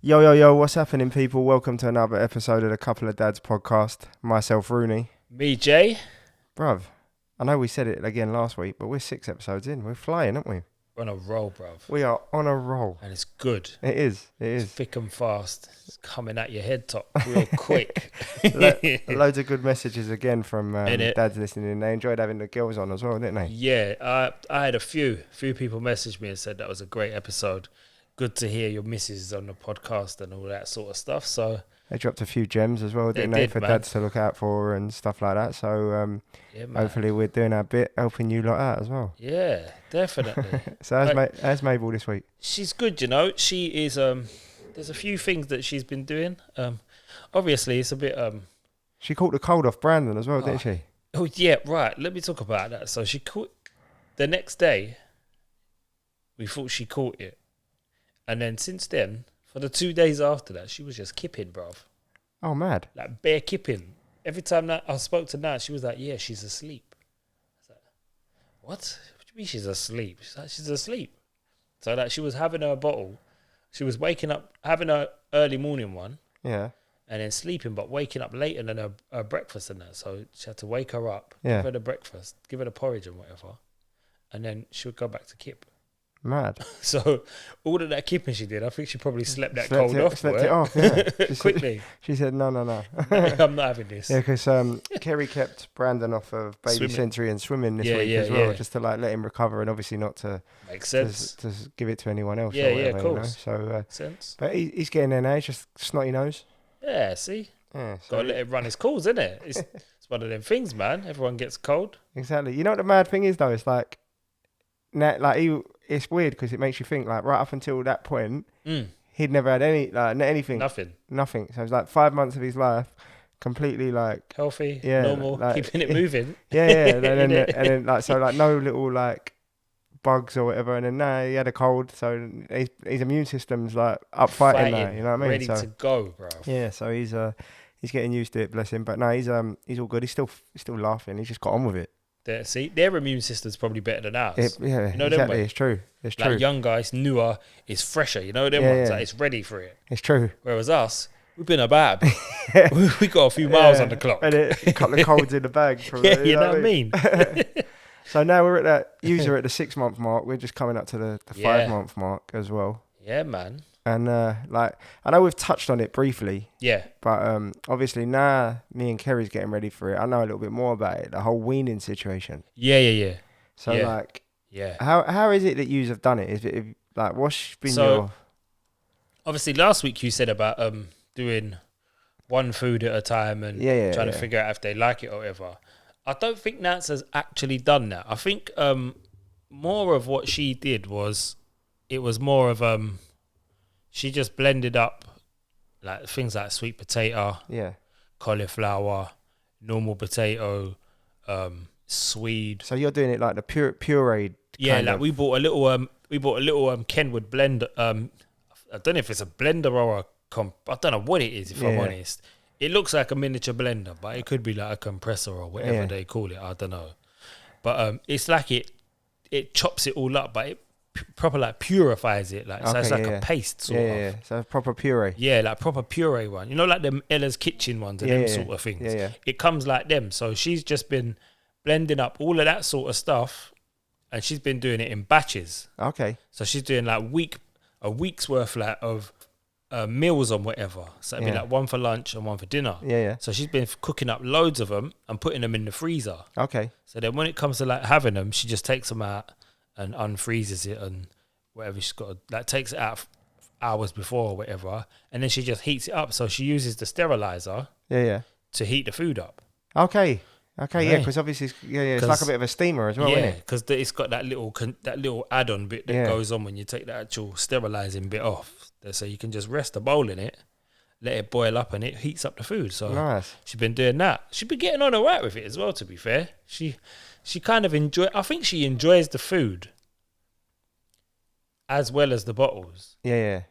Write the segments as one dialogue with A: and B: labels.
A: Yo, yo, yo, what's happening, people? Welcome to another episode of the Couple of Dads podcast. Myself, Roony.
B: Me, Jay.
A: Bruv, I know we said it again last week, but we're 6 episodes in. We're flying, aren't we?
B: We're on a roll, bruv.
A: We are on a roll.
B: And it's good.
A: It is.
B: It's thick and fast. It's coming at your head top real quick.
A: Loads of good messages again from
B: Innit?
A: dads listening. They enjoyed having the girls on as well, didn't they?
B: Yeah, I had a few people message me and said that was a great episode. Good to hear your missus on the podcast and all that sort of stuff. So
A: They dropped a few gems as well, didn't they? For
B: man.
A: dads to look out for and stuff like that. So
B: yeah, man.
A: hopefully we're doing our bit, helping you lot out as well.
B: Yeah, definitely.
A: So how's Mabel this week?
B: She's good, you know. She is. There's a few things that she's been doing. Obviously, it's a bit.
A: She caught the cold off Brandon as well, didn't she?
B: Oh yeah, right. Let me talk about that. So she caught the next day. We thought she caught it, and then since then, for the 2 days after that, she was just kipping, bruv.
A: Oh, mad.
B: Like bare kipping. Every time that I spoke to Nat, she was like, "Yeah, she's asleep." I was like, "What? What do you mean she's asleep?" She's like, "She's asleep." So that she was having her bottle, she was waking up, having her early morning one,
A: Yeah.
B: and then sleeping, but waking up later than her breakfast and that. So she had to wake her up,
A: Yeah.
B: give her the breakfast, give her the porridge and whatever, and then she would go back to kip.
A: Mad.
B: So all of that kipping she did, I think she probably slept that
A: Slept
B: cold
A: it,
B: off.
A: Slept it off, yeah.
B: Quickly.
A: She said, no.
B: I'm not having this.
A: Yeah, because Kerry kept Brandon off of baby
B: Swimming.
A: sensory and swimming this
B: Yeah,
A: week
B: yeah,
A: as well,
B: yeah.
A: just to like let him recover and obviously not to
B: Makes sense.
A: to give it to anyone else.
B: Yeah,
A: or
B: yeah,
A: whatever,
B: of
A: you know?
B: course.
A: So,
B: Sense.
A: but he's getting there now. He's just snotty nose.
B: Yeah, see?
A: Yeah, so
B: Got to let it run its course, isn't it? It's one of them things, man. Everyone gets cold.
A: exactly. You know what the mad thing is though? It's like, it's weird because it makes you think like right up until that point, he'd never had anything.
B: Nothing.
A: So it's like 5 months of his life completely like
B: Healthy,
A: Yeah,
B: normal,
A: like-
B: keeping it moving.
A: yeah, and then like so like no little like bugs or whatever, and then he had a cold, so his immune system's like up fighting now, you know what I mean?
B: Ready
A: So
B: to go, bro.
A: yeah, so he's getting used to it, bless him. But no, he's all good. He's still laughing. He's just got on with it.
B: See, their immune system's probably better than ours.
A: Yeah,
B: You know them
A: exactly.
B: way?
A: It's true. It's true.
B: Like younger, it's newer, it's fresher. You know them
A: Yeah,
B: ones,
A: yeah.
B: like it's ready for it.
A: It's true.
B: Whereas us, we've been about. We got a few miles on the clock.
A: And a couple of colds in the bag.
B: Yeah, you know what I mean?
A: So now we're at that user at the 6 month mark. We're just coming up to the
B: Yeah.
A: 5 month mark as well.
B: Yeah, man.
A: And like I know we've touched on it briefly,
B: Yeah.
A: but obviously now me and Kerry's getting ready for it. I know a little bit more about it, the whole weaning situation.
B: Yeah.
A: So
B: Yeah.
A: like,
B: Yeah.
A: how is it that you have done it? Is it like what's been
B: So-
A: your
B: Obviously, last week you said about doing one food at a time and trying to figure out if they like it or whatever. I don't think Nance has actually done that. I think more of what she did was it was more of she just blended up like things like sweet potato, cauliflower, normal potato, swede.
A: So you're doing it like the pureed.
B: Yeah,
A: kind
B: like
A: of.
B: we bought a little Kenwood blender. I don't know if it's a blender or I don't know what it is, if I'm honest. It looks like a miniature blender, but it could be like a compressor or whatever they call it. I don't know. But it's like it chops it all up, but it proper like purifies it. Like so it's like a paste sort of.
A: Yeah. So a proper puree.
B: Yeah, like proper puree one. You know, like them Ella's Kitchen ones and them sort of things.
A: Yeah.
B: It comes like them. So she's just been blending up all of that sort of stuff, and she's been doing it in batches.
A: Okay.
B: So she's doing like a week's worth like of meals on whatever. So it'd be like one for lunch and one for dinner.
A: Yeah.
B: So she's been cooking up loads of them and putting them in the freezer.
A: Okay.
B: So then when it comes to like having them, she just takes them out and unfreezes it and whatever she's got, like takes it out hours before or whatever, and then she just heats it up. So she uses the sterilizer to heat the food up.
A: Okay,
B: Right.
A: yeah, because obviously it's like a bit of a steamer as well, isn't
B: Yeah,
A: it?
B: because it's got that little add-on bit that goes on when you take the actual sterilizing bit off. So you can just rest a bowl in it, let it boil up, and it heats up the food. So
A: Nice.
B: she's been doing that. She's been getting on all right with it as well, to be fair. She kind of I think she enjoys the food as well as the bottles.
A: Yeah.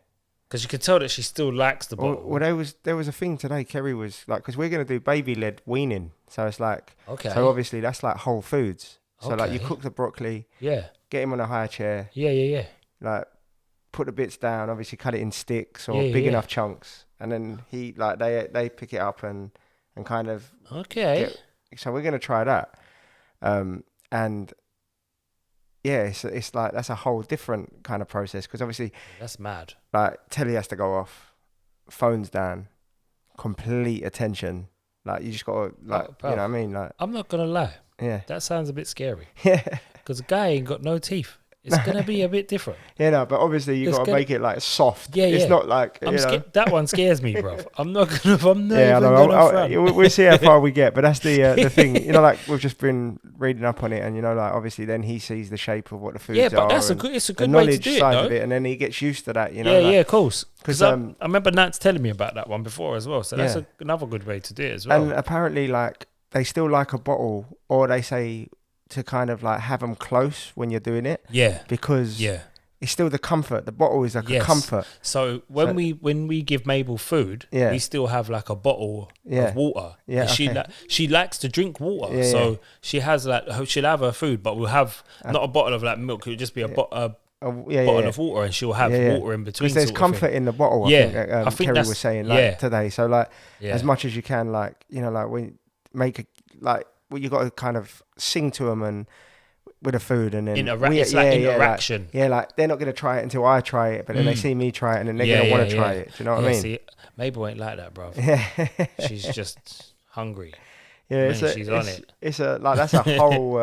B: Because you can tell that she still likes the bottle.
A: Well, there was a thing today. Kerry was like, because we're going to do baby-led weaning, so it's like,
B: Okay.
A: so obviously that's like whole foods. So like you
B: Okay.
A: cook the broccoli,
B: Yeah.
A: get him on a high chair,
B: Yeah.
A: like put the bits down, obviously cut it in sticks or big enough chunks, and then they pick it up and kind of so we're gonna try that, and yeah, it's like that's a whole different kind of process because obviously
B: that's mad.
A: Like telly has to go off, phones down, complete attention. Like you just gotta like you know what I mean. Like
B: I'm not gonna lie.
A: Yeah,
B: that sounds a bit scary.
A: Yeah,
B: because a guy ain't got no teeth. It's gonna be a bit different.
A: Yeah, no, but obviously you gotta make it like soft.
B: Yeah,
A: it's not like
B: that one scares me, bro. I'm not gonna.
A: We'll see how far we get, but that's the thing. You know, like we've just been reading up on it, and you know, like obviously then he sees the shape of what the foods are.
B: Yeah, but that's it's a good way to do it,
A: side of it, and then he gets used to that. You know.
B: Yeah, of course. Because I remember Nats telling me about that one before as well. So that's another good way to do it as well.
A: And apparently, like they still like a bottle, or they say to kind of like have them close when you're doing it.
B: Yeah.
A: Because it's still the comfort. The bottle is like a comfort.
B: So when we give Mabel food, we still have like a bottle of water. Yeah. She likes to drink water. Yeah, so she has like she'll have her food, but we'll have not a bottle of like milk. It'll just be a bottle of water, and she'll have water in between.
A: Because there's comfort in the bottle. I think Kerry was saying like today. So like as much as you can, like you know, like when make you got to kind of sing to them and with the food and then
B: interaction.
A: Like they're not going to try it until I try it, but then they see me try it and then they're going to want to try it. Do you know what I mean?
B: See, Mabel ain't like that, bro.
A: Yeah,
B: she's just hungry.
A: Yeah, she's on it. It's a like that's a whole.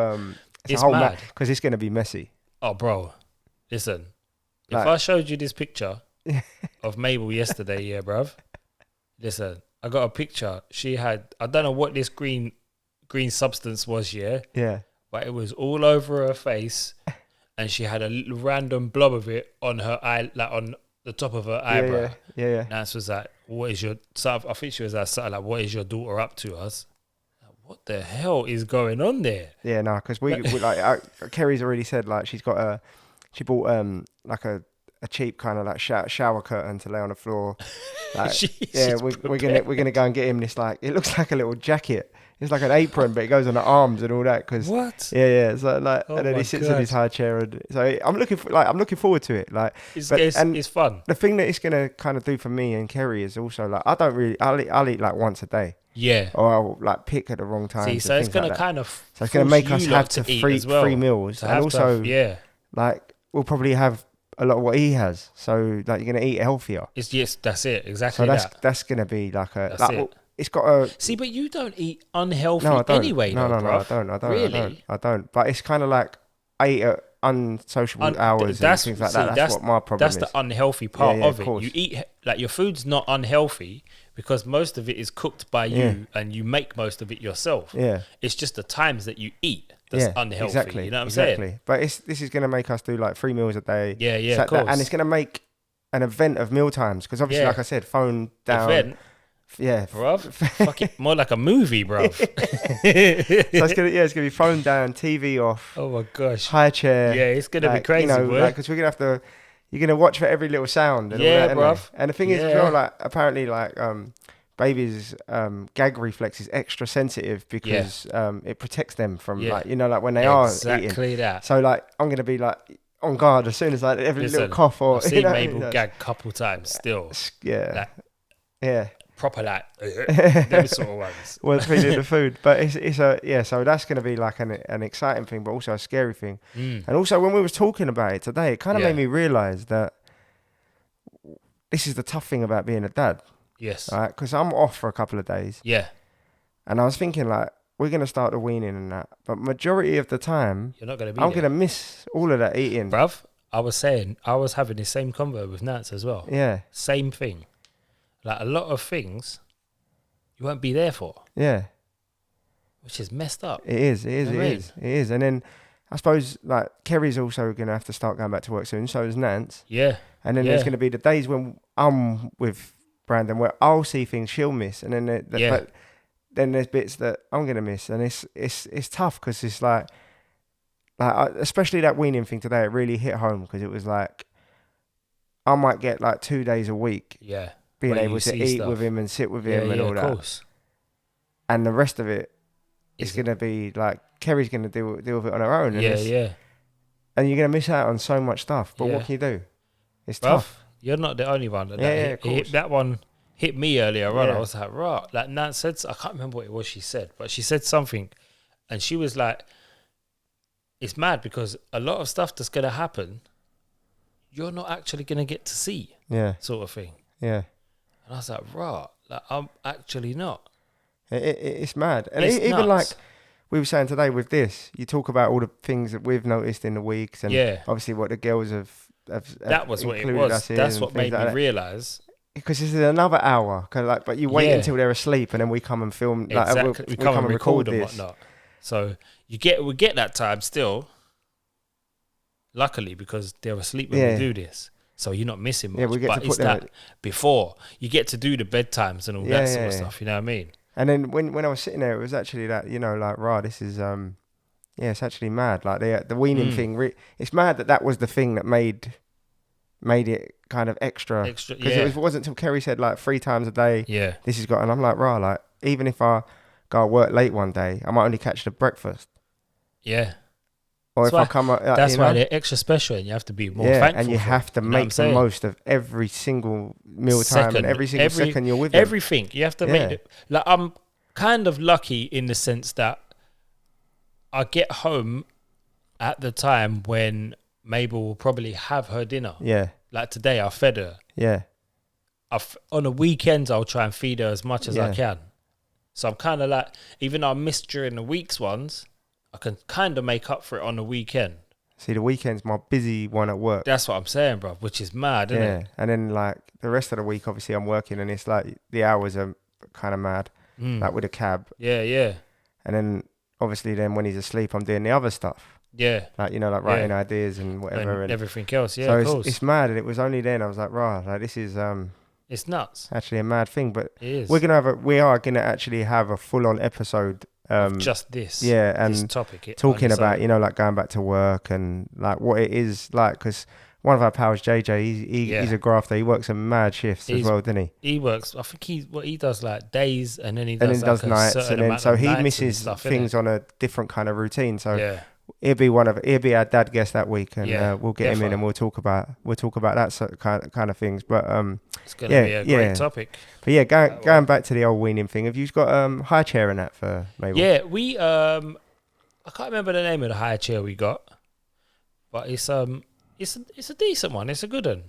A: It's a whole mad because it's going to be messy.
B: Oh, bro, listen. If I showed you this picture of Mabel yesterday, bruv. Listen, I got a picture. She had I don't know what this green substance was, but it was all over her face, and she had a little random blob of it on her eye, like on the top of her eyebrow.
A: Yeah.
B: Nance was like, "What is your?" I think she was like, "What is your daughter up to?" Us. Like, what the hell is going on there?
A: Yeah, no, because we like Kerry's already said like she bought like a cheap kind of like shower curtain to lay on the floor. Like, we're gonna go and get him this like it looks like a little jacket. It's like an apron, but it goes on the arms and all that. Cause
B: what?
A: Yeah. So like, and then he sits in his high chair, and so I'm looking forward to it. Like,
B: it's fun.
A: The thing that it's gonna kind of do for me and Kerry is also like I'll eat like once a day.
B: Yeah.
A: Or I'll like pick at the wrong time.
B: See, so it's gonna like kind of
A: so it's gonna make us have to free meals, and also like we'll probably have a lot of what he has. So like you're gonna eat healthier.
B: That's it exactly.
A: So that's gonna be like a.
B: That's it.
A: It's got a
B: see, but you don't eat unhealthy
A: anyway.
B: No,
A: I don't. Really? I don't. But it's kind of like I eat at unsociable hours and things like that. That's what my problem is.
B: That's the unhealthy part of it.
A: Course.
B: You eat like your food's not unhealthy because most of it is cooked by you and you make most of it yourself.
A: Yeah.
B: It's just the times that you eat that's unhealthy.
A: Exactly.
B: You know what I'm saying?
A: But this is going to make us do like 3 meals a day.
B: Yeah, of course.
A: And it's going to make an event of meal times because obviously, like I said, phone down.
B: Event.
A: Yeah,
B: bruv. Fucking more like a movie, bruv.
A: So it's gonna be phone down, TV off.
B: Oh my gosh.
A: High chair.
B: Yeah, it's gonna be crazy,
A: because we're gonna have to. You're gonna watch for every little sound. And all that,
B: bruv.
A: And the thing is, as well, like apparently, like babies' gag reflex is extra sensitive because it protects them from like like when they are eating.
B: Exactly that.
A: So like I'm gonna be like on guard as soon as like every little cough or.
B: I've seen Mabel gag a couple times still.
A: Yeah.
B: Proper like them sort of ones.
A: Well, feeding the food, but it's so that's going to be like an exciting thing, but also a scary thing. And also when we was talking about it today, it kind of made me realise that this is the tough thing about being a dad.
B: Yes.
A: Right, because I'm off for a couple of days.
B: Yeah.
A: And I was thinking like we're going to start the weaning and that, but majority of the time
B: you're not going to be.
A: I'm going to miss all of that eating,
B: bruv. I was having the same convo with Nats as well.
A: Yeah.
B: Same thing. Like a lot of things you won't be there for.
A: Yeah.
B: Which is messed up.
A: It is. And then I suppose like Kerry's also going to have to start going back to work soon. So is Nance.
B: Yeah.
A: And then there's going to be the days when I'm with Brandon where I'll see things she'll miss. And then but then there's bits that I'm going to miss. And it's tough because it's like especially that weaning thing today, it really hit home because it was like I might get like 2 days a week.
B: Yeah.
A: Being able to eat with him and sit with him and all that.
B: Course.
A: And the rest of it is going to be like, Kerry's going to deal with it on her own. And
B: yeah.
A: And you're going to miss out on so much stuff. But what can you do? It's tough.
B: You're not the only one. That one hit me earlier on. I was like, right. Like Nat said, I can't remember what it was she said, but she said something, and she was like, "It's mad because a lot of stuff that's gonna happen, you're not actually gonna get to see."
A: Yeah.
B: Sort of thing.
A: Yeah.
B: And I was like, right. Like I'm actually not.
A: It's mad, and
B: it's
A: even
B: nuts.
A: like we were saying today with this, you talk about all the things that we've noticed in the weeks, and obviously what the girls have
B: that was what it was. That's what made me realise.
A: Because this is another hour, but you wait until they're asleep, and then we come and film.
B: Exactly.
A: Like, we come and record and whatnot.
B: So we get that time still. Luckily, because they're asleep when we do this, so you're not missing much.
A: Yeah, we get
B: but
A: to put them
B: before you get to do the bedtimes and all that sort of stuff. You know what I mean?
A: And then when I was sitting there, it was actually that, like, right, this is it's actually mad. Like the weaning thing. It's mad that was the thing that made it kind of extra. Because it wasn't until Kerry said like 3 times a day.
B: Yeah.
A: This has got, and I'm like, right, like even if I go work late one day, I might only catch the breakfast.
B: Yeah.
A: Or if I come up,
B: that's why they're extra special, and you have to be more thankful.
A: And you have to make the most of every single meal time and every single second you're with them.
B: Everything you have to make it. Like I'm kind of lucky in the sense that I get home at the time when Mabel will probably have her dinner.
A: Yeah.
B: Like today, I fed her.
A: Yeah.
B: On the weekends, I'll try and feed her as much as I can. So I'm kind of like, even though I missed during the week's ones, I can kind of make up for it on the weekend.
A: See, the weekend's my busy one at work.
B: That's what I'm saying, bro, which is mad, isn't it?
A: And then like the rest of the week, obviously I'm working, and it's like the hours are kind of mad, like with a cab.
B: Yeah, yeah.
A: And then obviously then when he's asleep, I'm doing the other stuff.
B: Yeah.
A: Like, like writing ideas and whatever.
B: And everything else, yeah,
A: so
B: of course.
A: It's mad, and it was only then I was like, right, like this is...
B: it's nuts.
A: Actually a mad thing, but
B: it is.
A: We are gonna actually have a full-on episode.
B: Just this.
A: Yeah, and
B: this topic.
A: Talking about, like going back to work and like what it is like, because one of our pals, JJ, he's a grafter. He works some mad shifts as well, doesn't he?
B: He works. I think he does like days, and then he does
A: nights, and then so he misses things on a different kind of routine. So he'll be our dad guest that week, and we'll get him in, and we'll talk about that kind of things. But
B: it's gonna be a great topic.
A: But yeah, going back to the old weaning thing, have you got high chair in that for Mabel?
B: Yeah, we I can't remember the name of the high chair we got, but it's a decent one. It's a good one.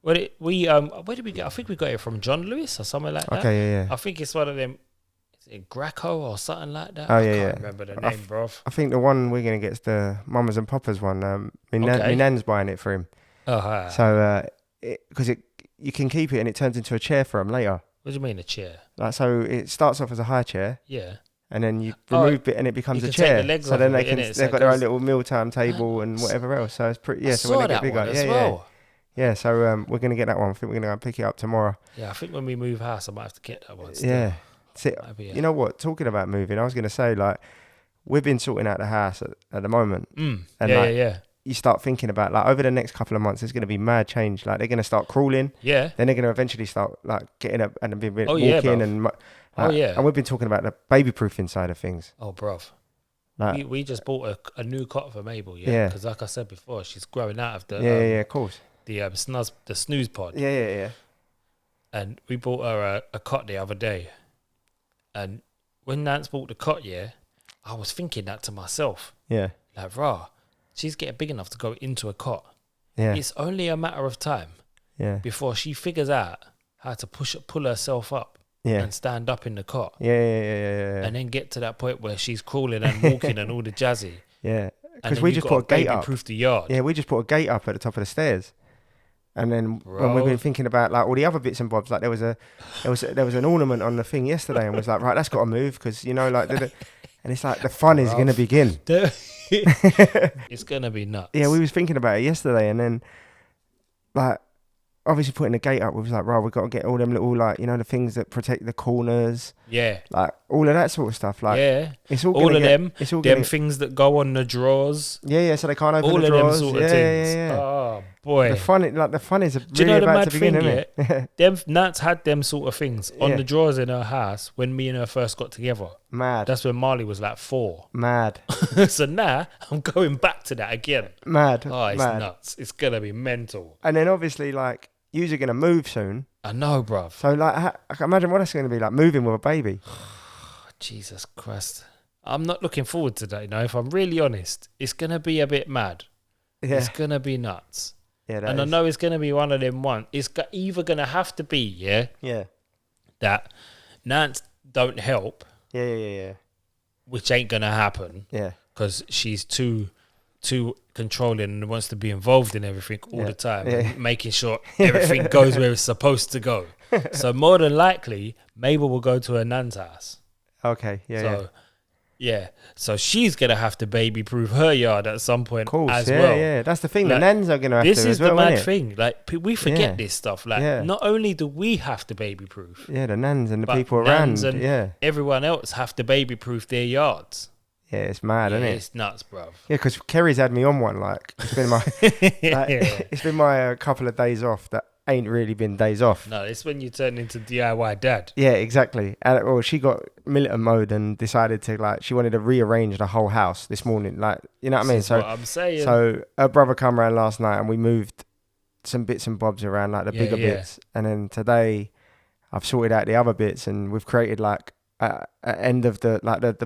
B: Where did we get? I think we got it from John Lewis or something like that.
A: Okay, yeah.
B: I think it's one of them. Is it Greco or something like that?
A: Oh,
B: I can't remember the name, bro.
A: I think the one we're gonna get is the Mamas and Papas one. My nan's buying it for him.
B: Oh, hi.
A: So because you can keep it and it turns into a chair for him later.
B: What do you mean a chair?
A: Like, so it starts off as a high chair.
B: Yeah.
A: And then you remove it and it becomes a chair. So then they've got their own little mealtime table and whatever else. So it's pretty. Yeah. So when they get bigger, yeah. So we're gonna get that one. I think we're gonna go and pick it up tomorrow.
B: Yeah, I think when we move house, I might have to get that one. Still.
A: Yeah. You know what? Talking about moving, I was gonna say, like, we've been sorting out the house at the moment.
B: And
A: you start thinking about, like, over the next couple of months, there's going to be mad change. Like, they're going to start crawling.
B: Yeah.
A: Then they're going to eventually start, like, getting up and walking. And we've been talking about the baby-proofing side of things.
B: Oh, bruv.
A: Like,
B: we just bought a new cot for Mabel, yeah. Because like I said before, she's growing out of the...
A: of course.
B: The snooze pod.
A: Yeah.
B: And we bought her a cot the other day. And when Nance bought the cot, I was thinking that to myself.
A: Yeah.
B: Like, rah. She's getting big enough to go into a cot.
A: Yeah.
B: It's only a matter of time before she figures out how to pull herself up and stand up in the cot.
A: Yeah.
B: And then get to that point where she's crawling and walking and all the jazzy.
A: Yeah. Because we just put a gate up.
B: Proof the yard.
A: Yeah, we just put a gate up at the top of the stairs. And then when we've been thinking about, like, all the other bits and bobs, like there was an ornament on the thing yesterday, and was like, right, that's got to move, because like and it's like the fun is going to begin.
B: It's going to be nuts.
A: Yeah, we was thinking about it yesterday, and then, like, obviously putting the gate up, we was like, right, we've got to get all them little, like, the things that protect the corners.
B: Yeah.
A: Like, all of that sort of stuff. Like, it's
B: all of them. Them things that go on the drawers.
A: Yeah, so they can't open
B: all
A: the drawers.
B: All of them sort of things.
A: Yeah.
B: Oh, boy.
A: The fun is
B: Do you
A: really
B: know the
A: about
B: mad
A: to begin,
B: thing,
A: isn't it?
B: Them Nats had them sort of things on the drawers in her house when me and her first got together.
A: Mad.
B: That's when Marley was like 4.
A: Mad.
B: So now I'm going back to that again.
A: Mad.
B: Oh, it's
A: mad.
B: nuts. It's gonna be mental.
A: And then obviously, like, you're gonna move soon.
B: I know, bruv.
A: So like, I can imagine what that's gonna be like moving with a baby.
B: Jesus Christ. I'm not looking forward to that, if I'm really honest. It's going to be a bit mad. Yeah. It's going to be nuts.
A: Yeah,
B: and I know it's going to be one of them ones. It's either going to have to be,
A: Yeah.
B: that Nance don't help.
A: Yeah.
B: Which ain't going to happen.
A: Yeah.
B: Because she's too controlling and wants to be involved in everything all the time. And making sure everything goes where it's supposed to go. So more than likely, Mabel will go to her nan's house.
A: Okay, so she's going to have to baby-proof her yard at some point as well. Yeah, that's the thing. Like, the nans are going to have to
B: This is
A: as well,
B: the mad thing. Like, we forget this stuff. Like, not only do we have to baby-proof.
A: Yeah, the nans and the people around. And
B: everyone else have to baby-proof their yards.
A: Yeah, it's mad, isn't it?
B: It's nuts, bruv.
A: Yeah, because Kerry's had me on one. Like, it's been my it's been my couple of days off that ain't really been days off.
B: No, it's when you turn into DIY dad.
A: Yeah, exactly. And she got militant mode and decided to she wanted to rearrange the whole house this morning. Like, you know what I mean?
B: So what I'm saying.
A: So her brother come around last night and we moved some bits and bobs around, like the bigger bits. And then today I've sorted out the other bits and we've created like at end of the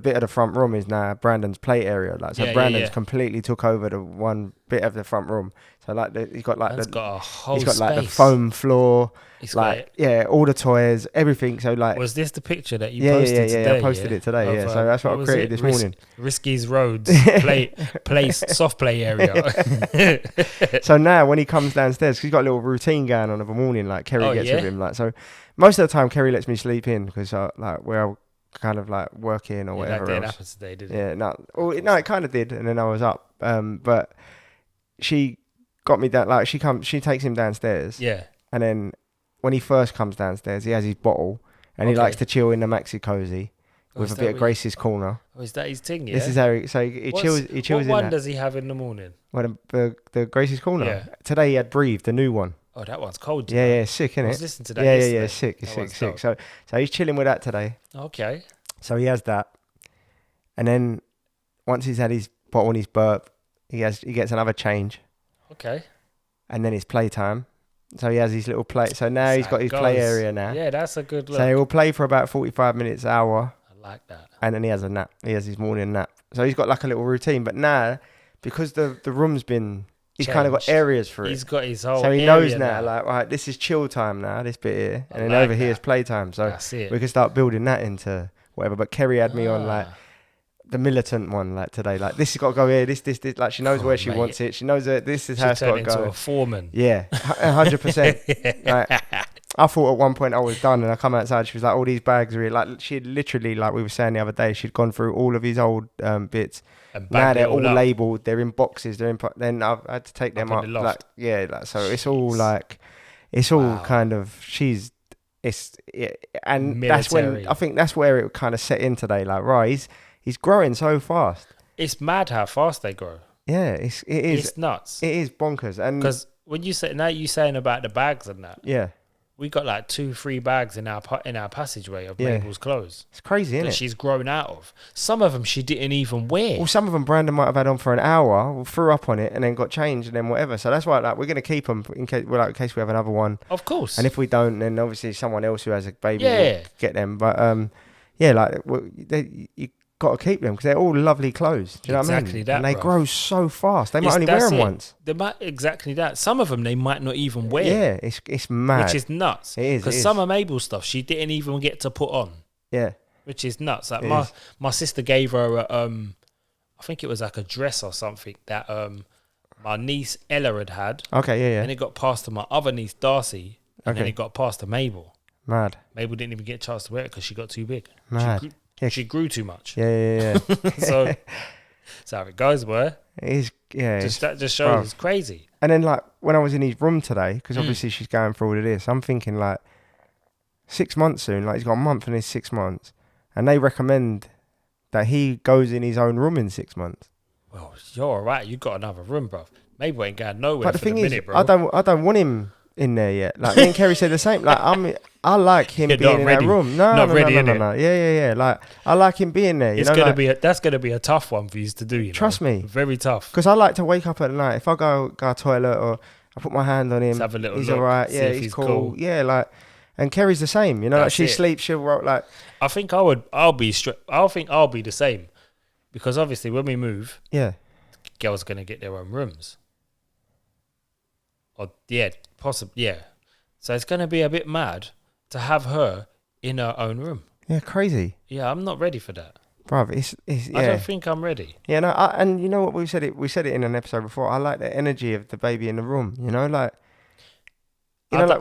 A: bit of the front room is now Brandon's play area. Like, so Brandon's completely took over the one bit of the front room. So like he's got like
B: got a whole
A: he's got
B: space.
A: like the foam floor,
B: He's
A: like all the toys, everything. So like,
B: was this the picture that you posted today?
A: Yeah, I posted it today. So that's what I created this morning.
B: Risky's Roads play soft play area.
A: So now when he comes downstairs, 'cause he's got a little routine going on of a morning. Like Kerry gets with him. Like, so most of the time Kerry lets me sleep in because like where I kind of like working or whatever.
B: That didn't happen today, did it?
A: Yeah, no, it kind of did, and then I was up. But she got me down. Like she takes him downstairs.
B: Yeah.
A: And then when he first comes downstairs, he has his bottle and he likes to chill in the maxi cozy with a bit of Gracie's Corner.
B: Oh, is that his thing? Yeah.
A: This is how he chills. He chills in that.
B: What one does he have in the morning?
A: Well, the Gracie's Corner.
B: Yeah.
A: Today he had Breathe, the new one.
B: Oh, that one's cold.
A: Yeah, sick, innit?
B: I was listening to that yesterday.
A: Yeah, sick. So he's chilling with that today.
B: Okay.
A: So he has that, and then once he's had his bottle and his burp, he gets another change.
B: Okay.
A: And then it's playtime. So he has his little play. So now he's got his play area now.
B: Yeah, that's a good look.
A: So he will play for about 45 minutes, hour.
B: I like that.
A: And then he has a nap. He has his morning nap. So he's got like a little routine. But now, because the room's been, he's kind of got areas for it.
B: He's got his whole
A: So he knows now, like, right, this is chill time now, this bit here. And then over here is playtime. So we can start building that into whatever. But Kerry had me on like the militant one, like today, like this has got to go here, this, like she knows where she wants it. She knows that this is how it's got to go.
B: A foreman.
A: Yeah, 100%. Like, I thought at one point I was done, and I come outside. She was like, "All these bags are here." Like she had literally, like we were saying the other day, she'd gone through all of his old bits. Now they're all labelled. They're in boxes. They're in. Then I had to take them up. Like so it's all like, it's all kind of. And military. That's when I think that's where it kind of set in today. Like, right, he's growing so fast.
B: It's mad how fast they grow.
A: Yeah, it is.
B: It's nuts.
A: It is bonkers. And
B: because when you say, now you saying about the bags and that.
A: Yeah.
B: We got like 2-3 bags in our passageway of Mabel's clothes.
A: It's crazy, isn't it?
B: She's grown out of. Some of them she didn't even wear.
A: Well, some of them Brandon might have had on for an hour, threw up on it, and then got changed, and then whatever. So that's why, like, we're gonna keep them in case we have another one.
B: Of course.
A: And if we don't, then obviously someone else who has a baby will get them. But you got to keep them because they're all lovely clothes. Do you know what I mean?
B: Exactly that.
A: And they grow so fast. They might only wear them once.
B: They might exactly that. Some of them they might not even wear.
A: Yeah, it's mad.
B: Which is nuts.
A: It is
B: because some of Mabel's stuff she didn't even get to put on.
A: Yeah.
B: Which is nuts. Like my sister gave her I think it was like a dress or something that my niece Ella had.
A: Okay, yeah.
B: And it got passed to my other niece Darcy, and then it got passed to Mabel.
A: Mad.
B: Mabel didn't even get a chance to wear it because she got too big.
A: Mad.
B: She grew too much.
A: Yeah.
B: So that's how it goes, boy.
A: It is, yeah.
B: That just shows it's crazy.
A: And then, like, when I was in his room today, because obviously she's going through all of this, I'm thinking, like, 6 months soon. Like, he's got a month in his 6 months. And they recommend that he goes in his own room in 6 months.
B: Well, you're all right. You got another room, bro. Maybe we ain't going nowhere.
A: But the
B: for
A: thing
B: the
A: is,
B: minute, bro.
A: I don't want him in there yet. Like me and Kerry said the same. Like I like him being in that room. No. Yeah. Like I like him being there.
B: It's gonna be that's gonna be a tough one for you to do.
A: Trust me,
B: very tough.
A: Because I like to wake up at night. If I go to toilet or I put my hand on him,
B: have a little
A: he's
B: look,
A: alright. Yeah, he's cool. Yeah, like, and Kerry's the same. Like she sleeps, she'll roll like.
B: I think I'll be the same, because obviously when we move, girls gonna get their own rooms. Or possibly. So it's gonna be a bit mad to have her in her own room.
A: Yeah, crazy.
B: Yeah, I'm not ready for that.
A: Bruv, it's
B: I don't think I'm ready.
A: Yeah, no, and you know what, we said it in an episode before. I like the energy of the baby in the room. Like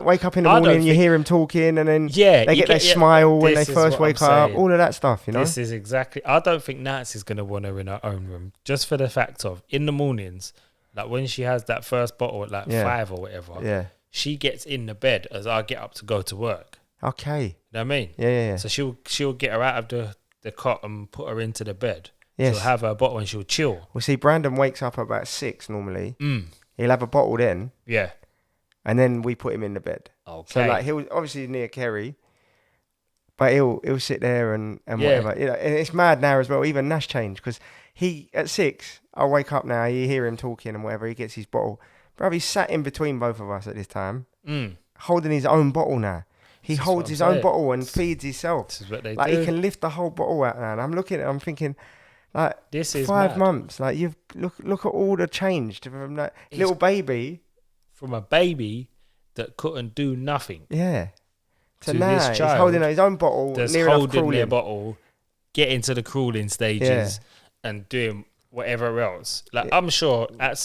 A: wake up in the morning and you hear him talking, and then they get their smile when they first wake up. All of that stuff, This
B: is exactly. I don't think Nats is gonna want her in her own room, just for the fact of in the mornings, like when she has that first bottle at 5 or whatever.
A: Yeah.
B: She gets in the bed as I get up to go to work.
A: Okay.
B: You know what I mean?
A: Yeah.
B: So she'll get her out of the cot and put her into the bed.
A: Yes.
B: She'll have her bottle and she'll chill.
A: Well, see, Brandon wakes up about 6 normally. He'll have a bottle then.
B: Yeah.
A: And then we put him in the bed.
B: Okay.
A: So he'll obviously near Kerry, but he'll sit there and whatever. And it's mad now as well. Even Nash changed, because he at 6, I'll wake up now. You hear him talking and whatever. He gets his bottle. Bro, he's sat in between both of us at this time, holding his own bottle now. He holds his own bottle and feeds himself.
B: This is what they
A: do. He can lift the whole bottle out now. And I'm looking at it, I'm thinking, like, this is 5 months. Like, you've look at all the change from that little baby.
B: From a baby that couldn't do nothing.
A: Yeah. To now, he's holding his own bottle, near enough crawling.
B: Their bottle, getting to the crawling stages and doing whatever else. Like, I'm sure at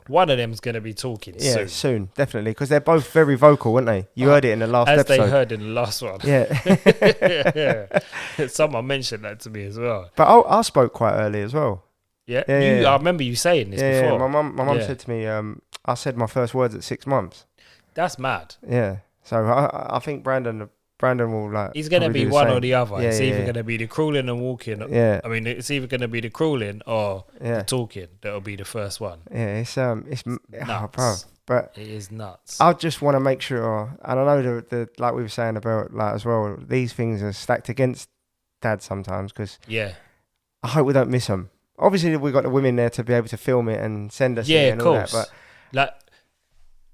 B: one of them's going to be talking
A: soon, definitely, because they're both very vocal, weren't they? You heard it in the last episode.
B: As they heard in the last one.
A: Yeah.
B: Someone mentioned that to me as well.
A: But I spoke quite early as well.
B: Yeah. I remember you saying this before.
A: Yeah. My mum said to me, I said my first words at 6 months.
B: That's mad.
A: Yeah. So I think Brandon will like.
B: He's going to be one or the other. It's either going to be the crawling and walking.
A: Yeah.
B: I mean, it's either going to be the crawling or the talking. That'll be the first one.
A: Yeah. It's
B: nuts.
A: Bro, but
B: it is nuts.
A: I just want to make sure, and I know the like we were saying about like as well. These things are stacked against Dad sometimes, because I hope we don't miss them. Obviously, we got the women there to be able to film it and send us it and all that. But
B: like.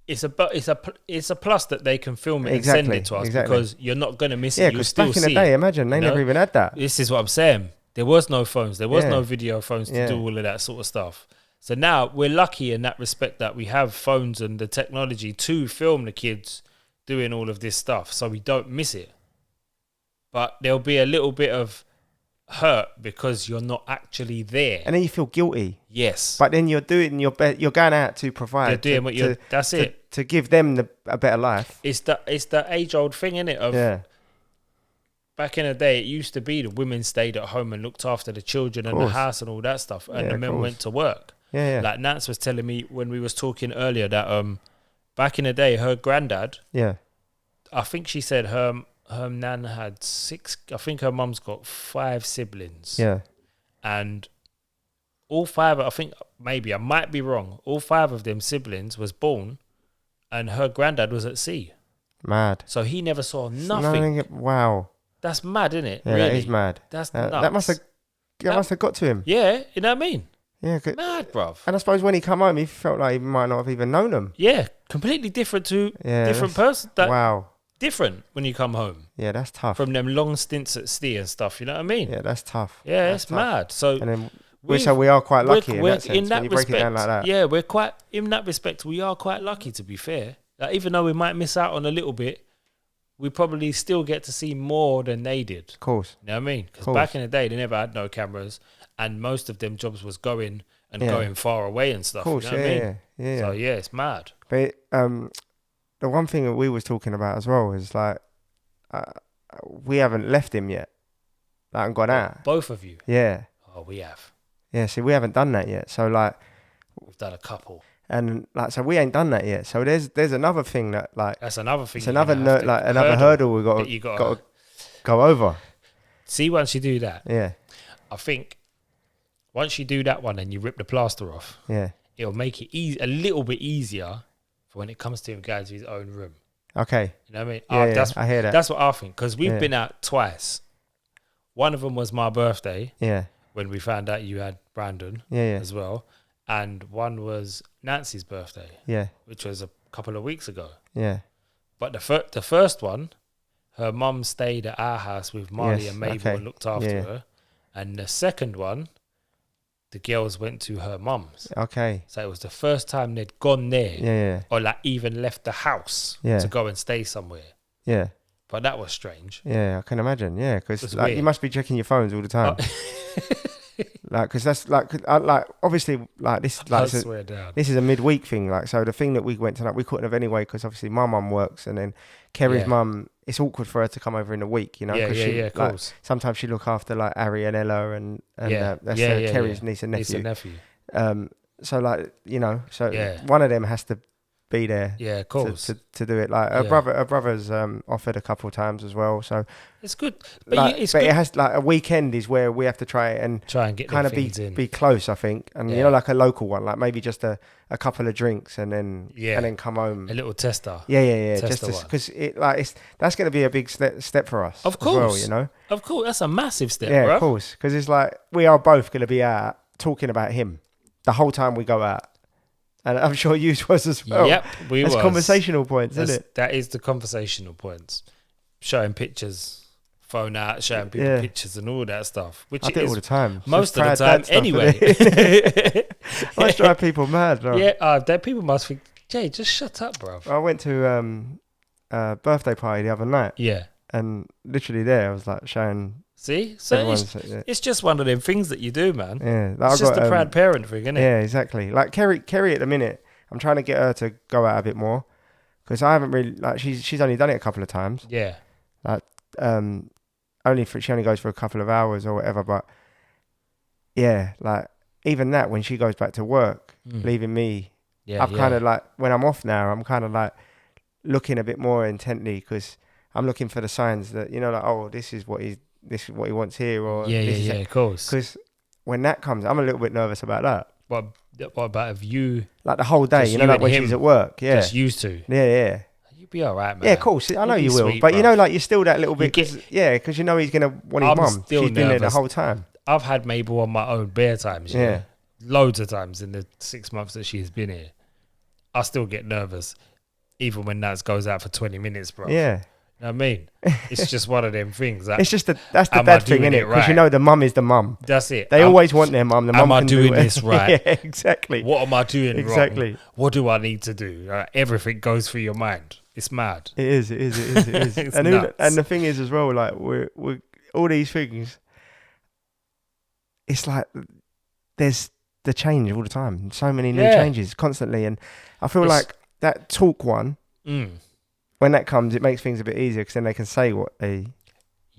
B: It's a plus that they can film it and send it to us, because you're not going to miss it. You'll still see it.
A: Back in the day, imagine, they never even had that.
B: This is what I'm saying. There was no phones. There was no video phones to do all of that sort of stuff. So now we're lucky in that respect that we have phones and the technology to film the kids doing all of this stuff, so we don't miss it. But there'll be a little bit of hurt because you're not actually there,
A: and then you feel guilty.
B: Yes,
A: but then you're doing you're going out to provide.
B: You're doing what you're. That's it.
A: To give them a better life.
B: It's the age old thing, isn't it? Back in the day, it used to be the women stayed at home and looked after the children and the house and all that stuff, and the men went to work.
A: Yeah.
B: Like Nance was telling me when we was talking earlier that back in the day, her granddad.
A: Yeah.
B: I think she said her nan had 6. I think her mum's got 5 siblings.
A: Yeah.
B: And all 5, I think, maybe I might be wrong, all 5 of them siblings was born and her granddad was at sea.
A: Mad.
B: So he never saw nothing.
A: Wow.
B: That's mad, isn't it?
A: Yeah,
B: really?
A: That is mad.
B: That's nuts.
A: That must have got to him.
B: Yeah, you know what I mean?
A: Yeah.
B: Mad, bruv.
A: And I suppose when he come home, he felt like he might not have even known them.
B: Yeah, completely different to different person.
A: Wow.
B: Different when you come home.
A: Yeah, that's tough.
B: From them long stints at sea and stuff, you know what I mean?
A: Yeah, that's tough.
B: Yeah,
A: that's
B: it's mad. So,
A: and then we are quite lucky in that sense.
B: In that
A: when you break
B: respect,
A: it down like that.
B: Yeah, we're quite, in that respect, we are quite lucky, to be fair. Like, even though we might miss out on a little bit, we probably still get to see more than they did.
A: Of course.
B: You know what I mean? Because back in the day, they never had no cameras, and most of them jobs was going far away and stuff. Of course, you know what I mean? Yeah. So, yeah, it's mad.
A: But the one thing that we was talking about as well is, like, we haven't left him yet. Like, and gone out.
B: Both of you?
A: Yeah.
B: Oh, we have.
A: Yeah, see, we haven't done that yet. So, like...
B: We've done a couple.
A: And, like, so we ain't done that yet. So there's another thing that, like...
B: That's another thing.
A: It's another hurdle we've got to go over.
B: See, once you do that...
A: Yeah.
B: I think once you do that one and you rip the plaster off...
A: Yeah.
B: it'll make it a little bit easier for when it comes to him going to his own room.
A: Okay.
B: You know what I mean?
A: Yeah, I hear that.
B: That's what I think. Because we've been out twice. One of them was my birthday.
A: Yeah.
B: When we found out you had Brandon.
A: Yeah.
B: As well. And one was Nancy's birthday.
A: Yeah.
B: Which was a couple of weeks ago.
A: Yeah.
B: But the first one, her mum stayed at our house with Marley and Mabel and looked after her. And the second one, the girls went to her mum's.
A: Okay.
B: So it was the first time they'd gone there.
A: Yeah.
B: Or like even left the house to go and stay somewhere.
A: Yeah.
B: But that was strange.
A: Yeah, I can imagine. Yeah, because like, you must be checking your phones all the time. Like, because that's like obviously like this this is a midweek thing. Like, so the thing that we went tonight, we couldn't have anyway because obviously my mum works and then Kerry's mum. It's awkward for her to come over in the week, you know.
B: Of course.
A: Sometimes she look after like Ari and Ella and that's Kerry's niece and nephew. So like one of them has to be there.
B: Yeah, of course.
A: To do it. Like her brother's offered a couple of times as well. So
B: it's good.
A: But it has like a weekend is where we have to try and
B: get
A: kind of be close, I think. And you know, like a local one, like maybe just a couple of drinks and then come home.
B: A little tester.
A: Yeah. Just because that's going to be a big step for us.
B: Of course.
A: As well, you know.
B: Of course, that's a massive step.
A: Yeah,
B: bro.
A: Of course, because it's like we are both going to be out talking about him the whole time we go out. And I'm sure you was as well.
B: Yep, we
A: That's conversational points, isn't it?
B: That is the conversational points. Showing pictures, phone out, showing people pictures and all that stuff. Which
A: I do it all the time.
B: Most of the time anyway.
A: I drive people mad, bro.
B: Yeah, people must think, Jay, just shut up, bro.
A: I went to a birthday party the other night.
B: Yeah.
A: And literally there, I was like showing...
B: See? So it's just one of them things that you do, man.
A: Yeah.
B: It's just a proud parent thing, isn't it?
A: Yeah, exactly. Like Kerry at the minute, I'm trying to get her to go out a bit more because I haven't really, like, she's only done it a couple of times.
B: Yeah.
A: Like, she only goes for a couple of hours or whatever, but yeah, like, even that, when she goes back to work, leaving me, I've kind of like, when I'm off now, I'm kind of like looking a bit more intently because I'm looking for the signs that, you know, like, oh, this is what he wants here, or
B: of course.
A: Because when that comes, I'm a little bit nervous about that.
B: What about if you
A: like the whole day? You know, like when she's at work,
B: just used to.
A: Yeah.
B: You'd be all right, man.
A: Yeah, of course. I know you will,
B: sweet,
A: but
B: bro.
A: you know, like you're still that little bit. Because you know he's gonna want his mum. She's been there the whole time.
B: I've had Mabel on my own bare times. Yeah, loads of times in the 6 months that she's been here. I still get nervous, even when Nats goes out for 20 minutes, bro.
A: Yeah.
B: You know what I mean? It's just one of them things.
A: It's just that's the dad thing, isn't it? Because you know the mum is the mum.
B: That's it.
A: They always want their mum. The mum
B: am I doing this right?
A: Yeah, exactly.
B: What am I doing
A: exactly
B: wrong? What do I need to do? Everything goes through your mind. It's mad.
A: It is.
B: It's
A: and the thing is as well, like we're all these things. It's like there's the change all the time. So many new changes constantly, and I feel like that talk one. When that comes, it makes things a bit easier because then they can say what they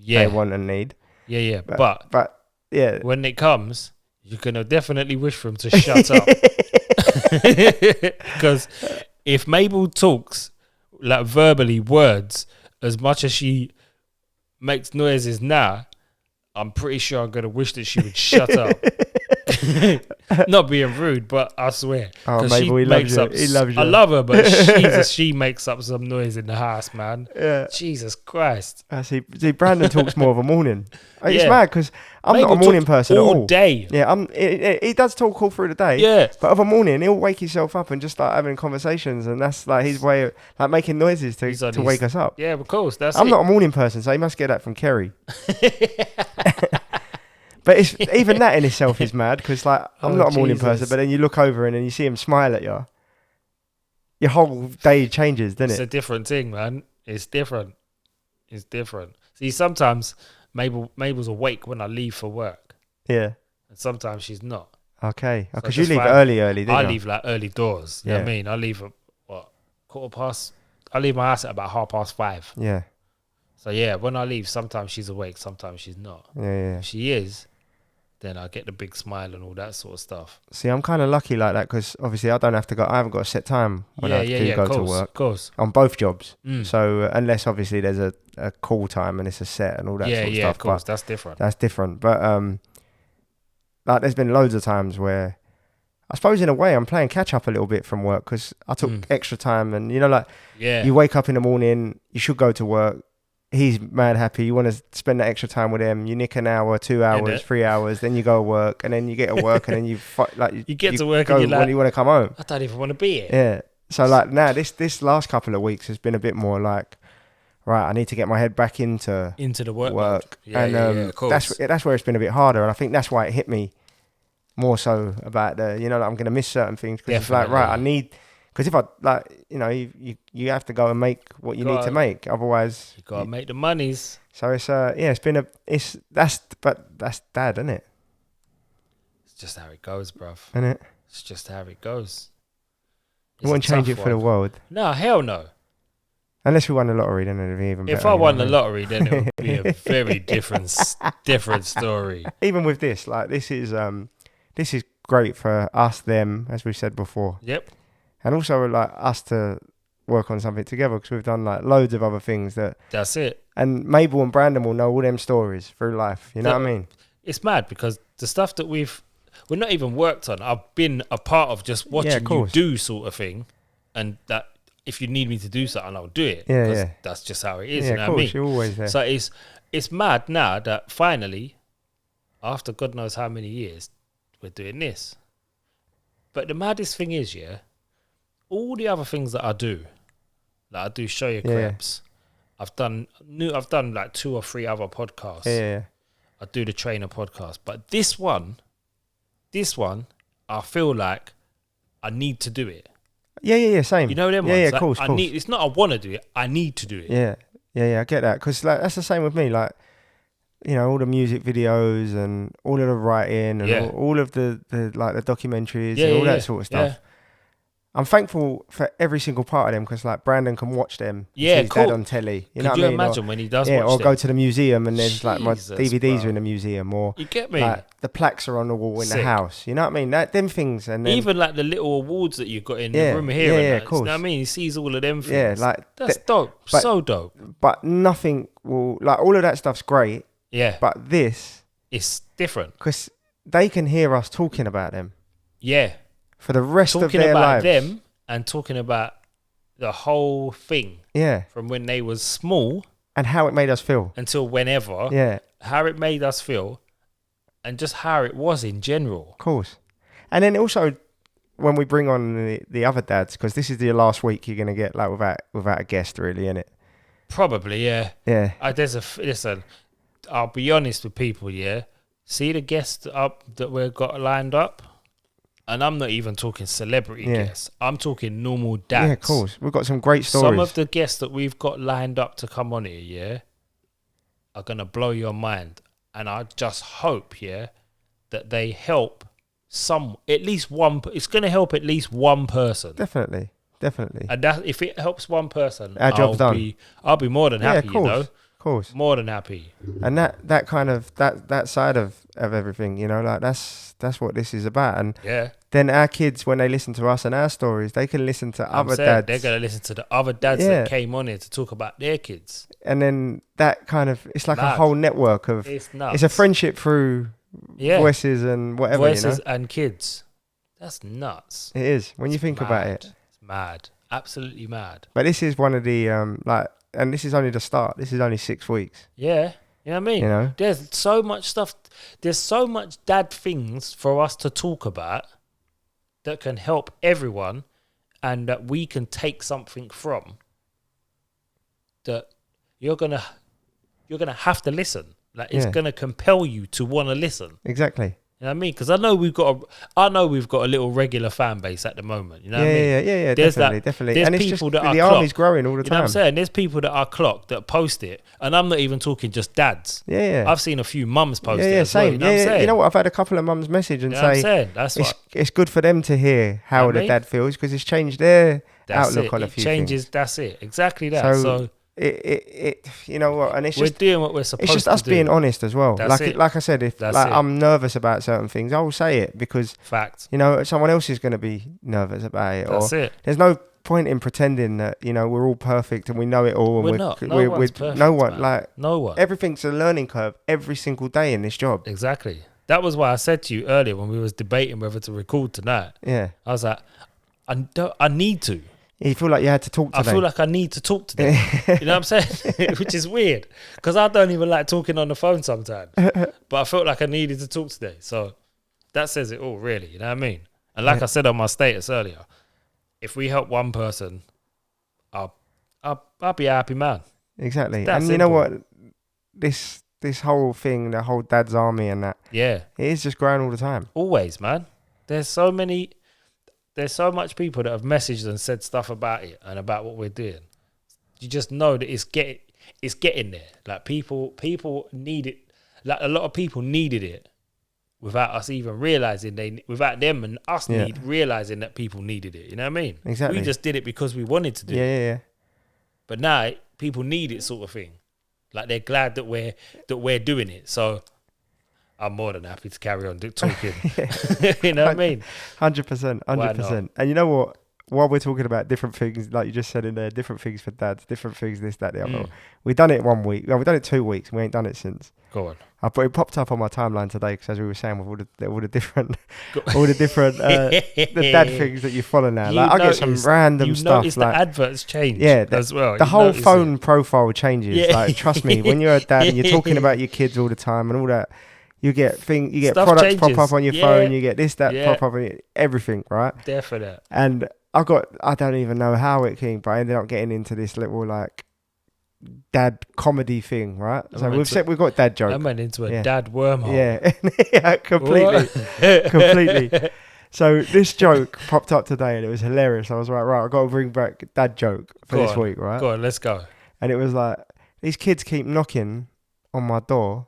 A: want and need.
B: Yeah. But
A: yeah,
B: when it comes, you're gonna definitely wish for them to shut up. Because if Mabel talks like verbally words as much as she makes noises now, I'm pretty sure I'm gonna wish that she would shut up. Not being rude, but I swear.
A: Oh, Mabel, he loves you.
B: I love her, but she makes up some noise in the house, man.
A: Yeah.
B: Jesus Christ.
A: See, Brandon talks more of a morning. It's mad because I'm not a morning person at all.
B: All day.
A: Yeah, he does talk all through the day.
B: Yeah.
A: But of a morning, he'll wake himself up and just start having conversations, and that's like his way of like making noises to wake us up.
B: Yeah, of course.
A: I'm not a morning person, so he must get that from Kerry. But it's even that in itself is mad because like I'm not a morning person, but then you look over and then you see him smile at you. Your whole day changes, doesn't it?
B: It's a different thing, man. It's different. See, sometimes Mabel's awake when I leave for work.
A: Yeah.
B: And sometimes she's not.
A: Okay. Because you leave early, didn't you?
B: I leave like early doors. You know what I mean? I leave at I leave my house at about 5:30.
A: Yeah.
B: So yeah, when I leave, sometimes she's awake, sometimes she's not.
A: Yeah.
B: If she is, then I get the big smile and all that sort of stuff.
A: See, I'm kind of lucky like that because obviously I don't have to go. I haven't got a set time when I do go to work.
B: Of course.
A: On both jobs. So unless obviously there's a call time and it's a set and all that sort of stuff.
B: Yeah, of course. That's different.
A: That's different. But like there's been loads of times where I suppose in a way I'm playing catch up a little bit from work because I took extra time and, you know, like you wake up in the morning, you should go to work. He's mad happy. You want to spend that extra time with him. You nick an hour, 2 hours, 3 hours, then you go to work and then you get to work and then you
B: get to work and you're like,
A: when you want to come home.
B: I don't even want to be here.
A: Yeah. So like now this last couple of weeks has been a bit more like, right, I need to get my head back into
B: the work.
A: Yeah, and of course. That's where it's been a bit harder. And I think that's why it hit me more so about the, you know, like I'm going to miss certain things because it's like, right, I need, because if I, like, you know, you have to go and make what you need to make. Otherwise,
B: you got to make the monies.
A: So it's, it's been that's dad, isn't it?
B: It's just how it goes, bruv.
A: Isn't it?
B: It's just how it goes.
A: You won't change it for the world.
B: No, hell no.
A: Unless we won the lottery, then it'd be even better.
B: If I won the lottery, then it would be a very different story.
A: Even with this, like this is great for us, them, as we've said before.
B: Yep.
A: And also like us to work on something together because we've done like loads of other things that.
B: That's it.
A: And Mabel and Brandon will know all them stories through life. You know what I mean? It's
B: mad because the stuff that we're not even worked on. I've been a part of just watching you do sort of thing, and that if you need me to do something, I'll do it. Yeah. That's just how it is.
A: Yeah,
B: you know
A: of course,
B: what I mean?
A: You're always there.
B: So it's mad now that finally, after God knows how many years, we're doing this. But the maddest thing is, all the other things that I do, like I do Show Your Crepes. I've done like 2 or 3 other podcasts.
A: Yeah.
B: I do the Trainer podcast, but this one, I feel like I need to do it.
A: Yeah, same.
B: You know them
A: ones?
B: Yeah,
A: of
B: like,
A: course.
B: It's not I want to do it, I need to do it.
A: Yeah, I get that. Because like, that's the same with me. Like, you know, all the music videos and all of the writing and all of the like the documentaries and all that sort of stuff. I'm thankful for every single part of them because like Brandon can watch them.
B: Yeah,
A: his dad on telly. You know what I mean?
B: Imagine when he does watch
A: or
B: them?
A: Go to the museum and there's like my DVDs are in the museum, or
B: you get me?
A: Like, the plaques are on the wall in the house. You know what I mean? Them things, and then,
B: even like the little awards that you've got in the room here.
A: Yeah, of course.
B: You know what I mean? He sees all of them things.
A: Yeah, like
B: that's dope. So dope.
A: But nothing will like all of that stuff's great.
B: Yeah.
A: But this,
B: it's different
A: because they can hear us talking about them.
B: Yeah.
A: For the rest of their lives.
B: Talking about them. And talking about the whole thing.
A: Yeah.
B: From when they was small.
A: And how it made us feel.
B: Until whenever.
A: Yeah.
B: How it made us feel. And just how it was in general.
A: Of course. And then also, when we bring on the other dads, because this is the last week you're going to get like without a guest really, innit? Probably,
B: yeah.
A: Yeah.
B: Listen, I'll be honest with people, See the guests that we've got lined up? And I'm not even talking celebrity guests. I'm talking normal dads.
A: Yeah, of course. We've got some great stories.
B: Some of the guests that we've got lined up to come on here, are going to blow your mind. And I just hope, that they help at least one. It's going to help at least one person.
A: Definitely.
B: And that if it helps one person,
A: our job's done.
B: I'll be more than happy,
A: of course. Of course.
B: More than happy.
A: And that kind of that side of everything, you know, like that's what this is about. And then our kids, when they listen to us and our stories, they can listen to other dads.
B: They're going to listen to the other dads that came on here to talk about their kids.
A: And then that kind of, it's like a whole network of,
B: it's nuts.
A: It's a friendship through voices and whatever,
B: voices and kids. That's nuts.
A: It is, when you think about it.
B: It's mad. Absolutely mad.
A: But this is one of the, and this is only the start. This is only 6 weeks.
B: Yeah. You know what I mean?
A: You know?
B: There's so much stuff. There's so much dad things for us to talk about that can help everyone and that we can take something from that you're gonna have to listen. Like it's gonna compel you to want to listen.
A: Exactly.
B: You know what I mean? Because I know we've got a little regular fan base at the moment. You know what I mean?
A: Yeah, definitely.
B: There's
A: and
B: people that are
A: the army's growing all the time.
B: You know what I'm saying? There's people that are clocked that post it, and I'm not even talking just dads.
A: Yeah.
B: I've seen a few mums post it.
A: Yeah,
B: as well,
A: same.
B: you know what I'm saying?
A: You know what? I've had a couple of mums message and say it's good for them to hear how the dad feels because it's changed their outlook on a few things.
B: That's it. Exactly that. So
A: it you know what, and
B: we're doing what we're supposed to do.
A: It's just us being honest as well.
B: That's
A: like I said, if I'm nervous about certain things, I will say it because
B: fact.
A: You know, someone else is going to be nervous about it.
B: That's it.
A: There's no point in pretending that, you know, we're all perfect and we know it all. And
B: we're not. No one's perfect.
A: No one. Like
B: no one.
A: Everything's a learning curve every single day in this job.
B: Exactly. That was why I said to you earlier when we was debating whether to record tonight.
A: Yeah.
B: I was like, I need to.
A: You feel like you had to talk today.
B: I feel like I need to talk today. You know what I'm saying? Which is weird. Because I don't even like talking on the phone sometimes. But I felt like I needed to talk today. So that says it all, really. You know what I mean? And like I said on my status earlier, if we help one person, I'll be a happy man.
A: Exactly. And simple. You know what? This whole thing, the whole Dad's Army and that.
B: Yeah.
A: It is just growing all the time.
B: Always, man. There's so much people that have messaged and said stuff about it and about what we're doing. You just know that it's getting there. Like people need it. Like a lot of people needed it without us even realizing without them and us realizing that people needed it. You know what I mean?
A: Exactly.
B: We just did it because we wanted to do it.
A: Yeah.
B: But now people need it, sort of thing. Like they're glad that we're doing it. So I'm more than happy to carry on talking. You know what I mean?
A: 100%. And you know what? While we're talking about different things, like you just said in there, different things for dads, different things, this, that, the other. We've done it 1 week. Well, we've done it 2 weeks. We ain't done it since.
B: Go on.
A: It popped up on my timeline today because, as we were saying, with all the different the dad things that you follow now. Like I get some random stuff.
B: Notice
A: like
B: the adverts change.
A: Yeah,
B: as well.
A: The whole phone profile changes. Yeah. Like trust me, when you're a dad and you're talking about your kids all the time and all that. You get stuff products changes. Pop up on your phone. You get this, that pop up on everything, right?
B: Definitely.
A: And I don't even know how it came, but I ended up getting into this little like dad comedy thing, right? So we've got dad joke.
B: I went into a dad wormhole.
A: Yeah, completely. So this joke popped up today and it was hilarious. I was like, right, I've got to bring back dad joke for this week, right?
B: Go on, let's go.
A: And it was like, these kids keep knocking on my door,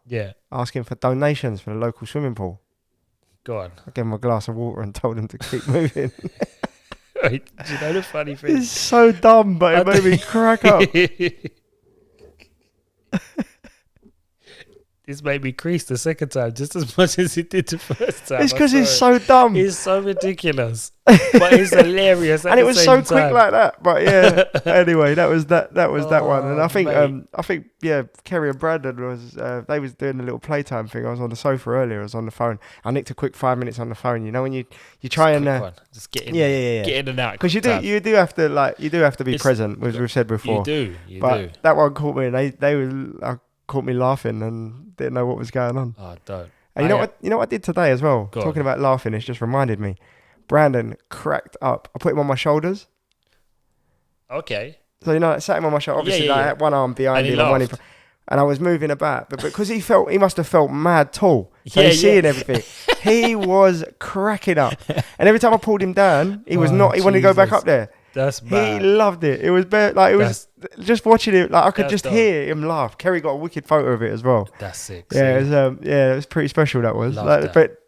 A: asking for donations for the local swimming pool.
B: Go on.
A: I gave them a glass of water and told them to keep moving.
B: Wait, do you know the funny thing?
A: It's so dumb, but it made me crack up.
B: This made me crease the second time just as much as it did the first time.
A: It's because it's so dumb.
B: It's so ridiculous, but it's hilarious.
A: And it was so quick like that. But yeah, anyway, that was that one. And I think Kerry and Brandon they was doing a little playtime thing. I was on the sofa earlier. I was on the phone. I nicked a quick 5 minutes on the phone. You know when you try and
B: just get in, get in and out.
A: Because you do have to be present, as we've said before.
B: You
A: do. That one caught me, and they caught me laughing and didn't know what was going on.
B: Oh, don't.
A: And you know what I did today as well? Talking about laughing, it's just reminded me. Brandon cracked up. I put him on my shoulders.
B: Okay.
A: So, I sat him on my shoulder. Obviously, I had one arm behind him and one in front. And I was moving about. But because he must have felt mad tall. So he's seeing everything. He was cracking up. And every time I pulled him down, he wanted to go back up there.
B: That's bad.
A: He loved it. It was was just watching it. Like I could just hear him laugh. Kerry got a wicked photo of it as well.
B: That's sick.
A: Yeah, it was pretty special. That was but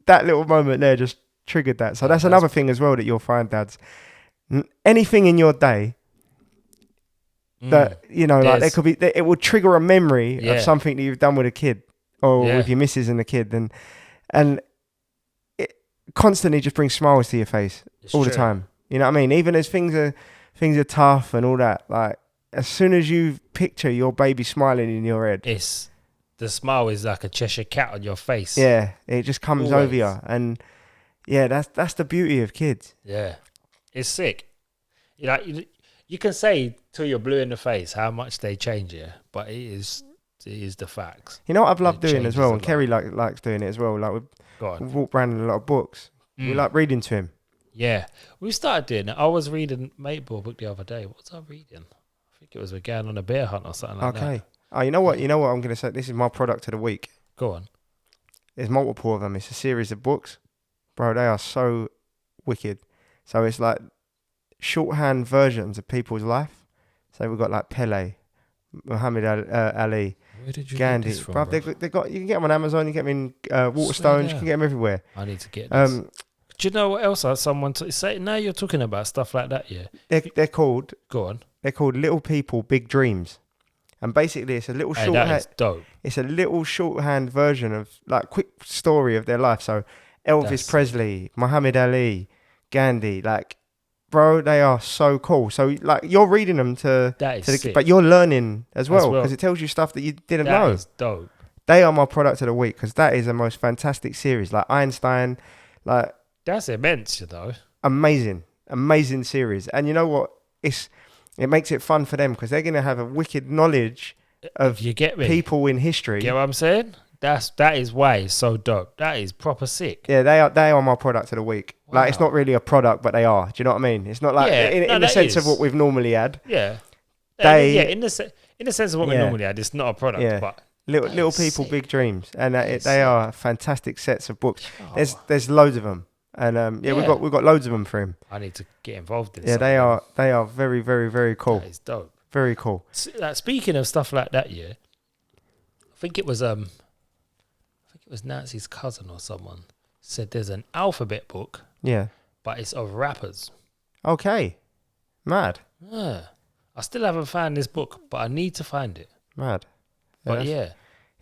A: that little moment there just triggered that. So that's another thing as well that you'll find, dads. Anything in your day that like there could be, it will trigger a memory of something that you've done with a kid or with your missus and the kid, and it constantly just brings smiles to your face all the time. You know what I mean? Even as things are tough and all that, like as soon as you picture your baby smiling in your head,
B: the smile is like a Cheshire cat on your face.
A: Yeah, it just comes over you, and that's the beauty of kids.
B: Yeah, it's sick. You can say till you're blue in the face how much they change you, but it is the facts.
A: You know what I've loved doing as well, and Kerry likes doing it as well. Like we've walked around in a lot of books. We like reading to him.
B: Yeah, we started doing it. I was reading Mateball book the other day. What was I reading? I think it was We're Going on a Bear Hunt or something like that. Okay.
A: Oh, you know what I'm going to say? This is my product of the week.
B: Go on.
A: There's multiple of them. It's a series of books. Bro, they are so wicked. So it's like shorthand versions of people's life. So we've got like Pele, Muhammad Ali,
B: where did you
A: Gandhi.
B: get this from,
A: bro? They got, you can get them on Amazon, you can get them in Waterstones, you can get them everywhere.
B: I need to get this. Do you know what else someone say? Now you're talking about stuff like that, yeah.
A: They're called.
B: Go on.
A: They're called Little People, Big Dreams, and basically it's a little shorthand.
B: That is dope.
A: It's a little shorthand version of like quick story of their life. So Elvis Presley, Muhammad Ali, Gandhi, like, bro, they are so cool. So like you're reading them but you're learning as well because it tells you stuff that you didn't know.
B: That is dope.
A: They are my product of the week because that is the most fantastic series. Like Einstein, like
B: that's immense, you know.
A: Amazing series. And you know what? It makes it fun for them because they're gonna have a wicked knowledge of
B: you get me?
A: People in history.
B: Get what I'm saying? That is why it's so dope. That is proper sick.
A: Yeah, they are my product of the week. Wow. Like it's not really a product, but they are. Do you know what I mean? It's not like in the sense of what we've normally had.
B: Yeah. In the sense of what we normally had, it's not a product, but
A: little people, big dreams, and they are fantastic sets of books. There's loads of them, and we've got loads of them for him.
B: I need to get involved in.
A: Yeah, they are very, very, very cool.
B: That is dope.
A: Very cool.
B: Speaking of stuff like that, I think it was Nancy's cousin or someone said there's an alphabet book.
A: Yeah.
B: But it's of rappers.
A: Okay. Mad.
B: Yeah. I still haven't found this book, but I need to find it.
A: Mad.
B: But
A: yeah.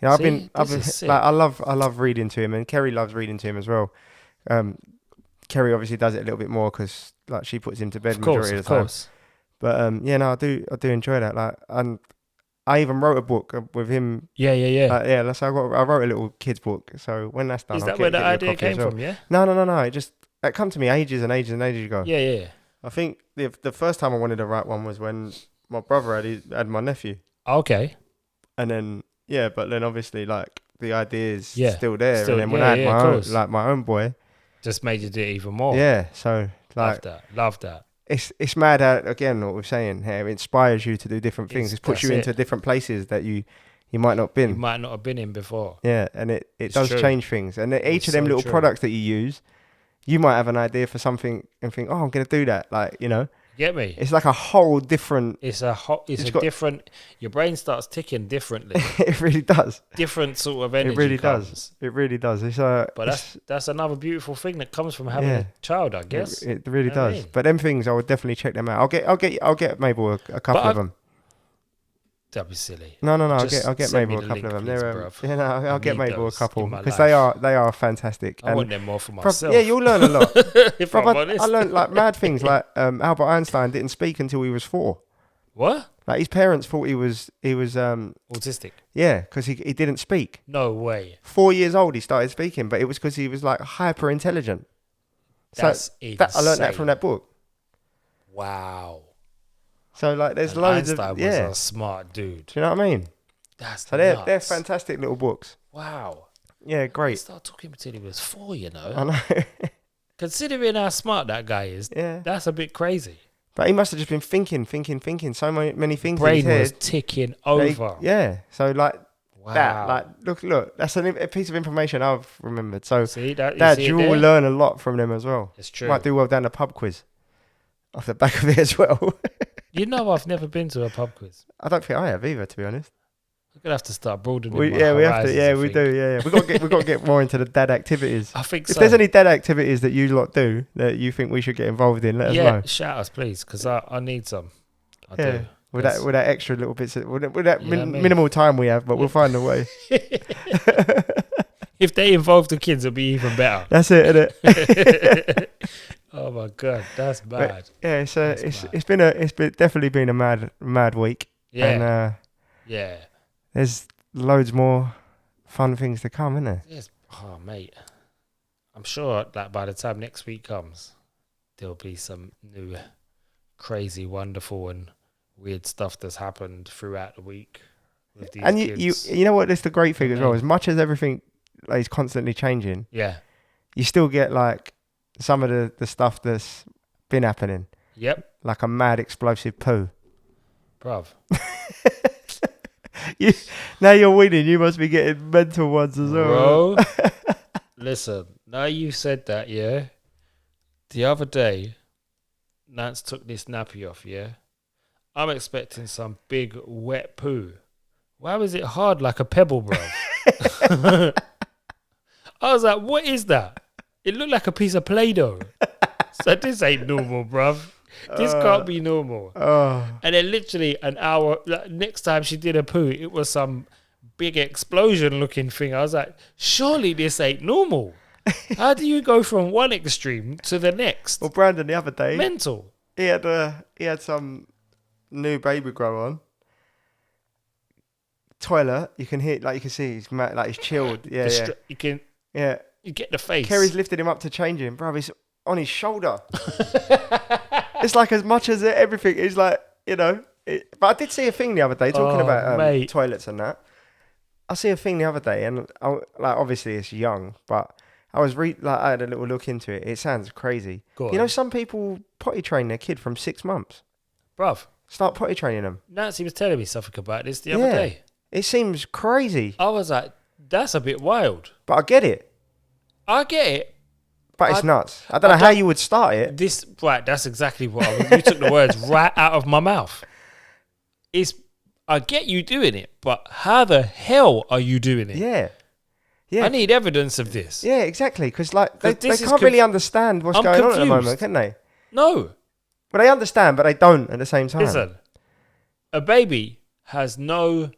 A: I've been like I love reading to him, and Kerry loves reading to him as well. Kerry obviously does it a little bit more because like she puts him to bed majority of the time. But I do enjoy that. Like, and I even wrote a book with him.
B: Yeah.
A: That's I wrote a little kids book. So when that's done,
B: is that where the idea came from? Yeah.
A: No. It come to me ages and ages and ages ago.
B: Yeah.
A: I think the first time I wanted to write one was when my brother had my nephew.
B: Okay.
A: And then but then obviously like the idea is still there. And then when I had my own boy,
B: just made you do it even more.
A: Yeah. So like
B: love that.
A: It's mad how, again, what we're saying here, it inspires you to do different things. It puts you into different places that you might not been.
B: You might not have been in before.
A: Yeah, and it does change things. And each of them little products that you use, you might have an idea for something and think, I'm going to do that. Like, you know.
B: Get me?
A: It's like a whole different...
B: It's a different... Your brain starts ticking differently.
A: It really does.
B: Different sort of energy.
A: It really does. It really does.
B: That's another beautiful thing that comes from having a child, I guess.
A: It really does. I mean? But them things, I would definitely check them out. I'll get Mabel a couple of them.
B: That'd be silly.
A: No. I'll get Mabel a couple of them. I'll get Mabel a couple because they are fantastic.
B: I want them more for myself.
A: Yeah, you'll learn a lot.
B: If I'm honest.
A: I learned like mad things. Like Albert Einstein didn't speak until he was 4.
B: What?
A: Like his parents thought he was
B: autistic.
A: Yeah, because he didn't speak.
B: No way.
A: 4 years old he started speaking, but it was because he was like hyper intelligent.
B: That's insane.
A: I learned that from that book.
B: Wow.
A: So like, there's loads
B: Einstein
A: of
B: was a smart dude.
A: Do you know what I mean? They're fantastic little books.
B: Wow.
A: Yeah, great.
B: He started talking until he was 4, you know.
A: I know.
B: Considering how smart that guy is, that's a bit crazy.
A: But he must have just been thinking. So many things.
B: Brain was ticking over.
A: So like that. Like look. That's a piece of information I've remembered. So you will learn a lot from them as well.
B: It's true.
A: Might do well down the pub quiz off the back of it as well.
B: You know, I've never been to a pub quiz.
A: I don't think I have either, to be honest.
B: We're gonna have to start broadening.
A: We have to. Yeah, we do. Yeah. We've got to get more into the dad activities.
B: I think
A: if there's any dad activities that you lot do that you think we should get involved in, let us know.
B: Yeah, shout us please, because I need some. I do.
A: With that extra little bits, with that minimal time we have, but we'll find a way.
B: If they involve the kids, it'll be even better.
A: That's it, isn't it?
B: Oh my god, that's bad.
A: But, it's definitely been a mad week.
B: Yeah.
A: And, there's loads more fun things to come, isn't there?
B: Yes. Oh mate, I'm sure that by the time next week comes, there'll be some new, crazy, wonderful, and weird stuff that's happened throughout the week with these kids.
A: You know what? That's the great thing as well. As much as everything is constantly changing, you still get like some of the stuff that's been happening.
B: Yep.
A: Like a mad explosive poo.
B: Bruv.
A: Now you're winning, you must be getting mental ones as well.
B: Bro, listen, now you said that, the other day, Nance took this nappy off, I'm expecting some big wet poo. Why was it hard like a pebble, bruv? I was like, what is that? It looked like a piece of Play-Doh. So this ain't normal, bruv. This can't be normal. And then literally an hour, next time she did a poo, it was some big explosion looking thing. I was like, surely this ain't normal. How do you go from one extreme to the next?
A: Well, Brandon, the other day,
B: mental.
A: He had some new baby grow on. toilet. You can hear, like you can see, he's like he's chilled. Yeah,
B: You can.
A: Yeah.
B: You get the face.
A: Kerry's lifted him up to change him, bro. He's on his shoulder. It's like as much as everything. He's like, but I did see a thing the other day talking about toilets and that. I see a thing the other day, and obviously it's young, but I was I had a little look into it. It sounds crazy. Some people potty train their kid from 6 months.
B: Bruv.
A: Start potty training them.
B: Nancy was telling me something about this the other day.
A: It seems crazy.
B: I was like, that's a bit wild.
A: But I get it. But it's nuts. I don't know how you would start it.
B: That's exactly what you took the words right out of my mouth. I get you doing it, but how the hell are you doing it?
A: Yeah.
B: I need evidence of this.
A: Yeah, exactly. Because they can't really understand what's going on at the moment, can they?
B: No.
A: But they understand, but they don't at the same time.
B: Listen, a baby has no,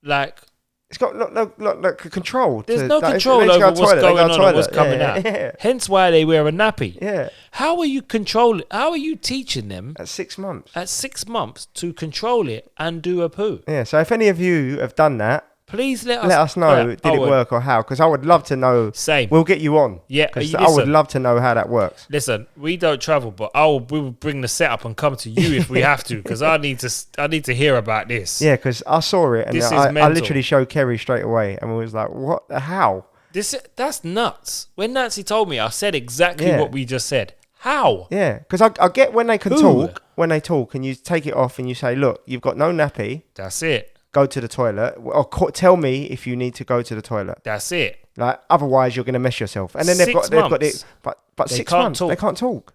A: it's got no control.
B: There's no control over what's going on and what's coming out. Yeah. Hence why they wear a nappy.
A: Yeah.
B: How are you controlling? How are you teaching them
A: at 6 months?
B: At 6 months to control it and do a poo.
A: Yeah. So if any of you have done that,
B: please let
A: us know. Did it work or how? Because I would love to know.
B: Same.
A: We'll get you on.
B: Yeah.
A: Because I would love to know how that works.
B: Listen, we don't travel, but we will bring the setup and come to you if we have to. Because I need to hear about this.
A: Yeah. Because I saw it and I literally showed Kerry straight away and we was like, "What? How?"
B: That's nuts. When Nancy told me, I said exactly what we just said. How?
A: Yeah. Because I get when they can talk. When they talk and you take it off and you say, "Look, you've got no nappy."
B: That's it.
A: Go to the toilet, or tell me if you need to go to the toilet.
B: That's it.
A: Otherwise, you're going to mess yourself. And then they've got it, but 6 months they can't talk.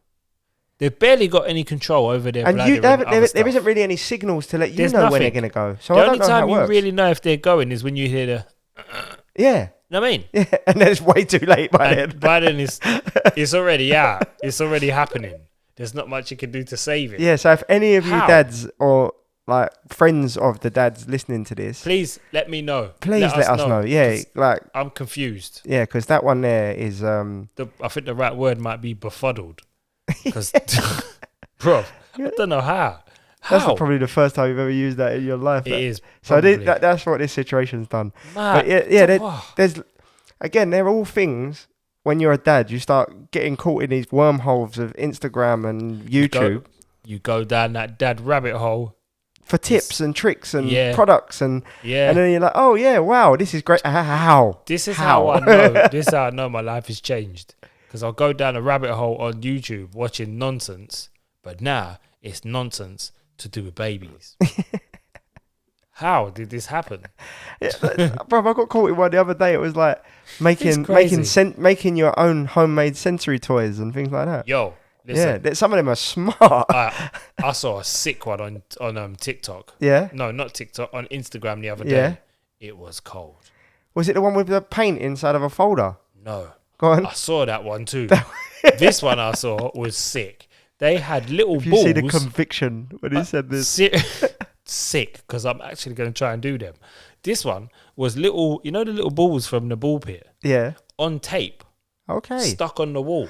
B: They've barely got any control over their
A: and
B: bladder.
A: There isn't really any signals to let you know when they're going to go. So I don't know how it works.
B: The only time you really know if they're going is when you hear the.
A: Yeah.
B: You know what I mean?
A: Yeah, and then it's way too late by then.
B: By then it's already out. It's already happening. There's not much you can do to save it.
A: Yeah. So if any of you dads or friends of the dads listening to this,
B: please let me know.
A: Please let us know. Yeah,
B: I'm confused.
A: Yeah, because that one there is
B: I think the right word might be befuddled. Because, bro, I don't know how.
A: That's probably the first time you've ever used that in your life.
B: It is.
A: So that's what this situation's done. But there's again, they're all things. When you're a dad, you start getting caught in these wormholes of Instagram and YouTube.
B: You go down that dad rabbit hole.
A: For tips and tricks and products and then you're like, oh yeah, wow, this is great. How?
B: This is how I know. This is how I know my life has changed. Because I'll go down a rabbit hole on YouTube watching nonsense, but now it's nonsense to do with babies. How did this happen?
A: Bro, I got caught in one the other day. It was like making your own homemade sensory toys and things like that.
B: Yo. Listen,
A: yeah, some of them are smart.
B: I saw a sick one on TikTok.
A: Yeah?
B: No, not TikTok. On Instagram the other day. Yeah. It was cold.
A: Was it the one with the paint inside of a folder?
B: No.
A: Go on.
B: I saw that one too. This one I saw was sick. They had little balls.
A: You see the conviction when he said this.
B: Sick, because I'm actually going to try and do them. This one was little, the little balls from the ball pit?
A: Yeah.
B: On tape.
A: Okay.
B: Stuck on the wall.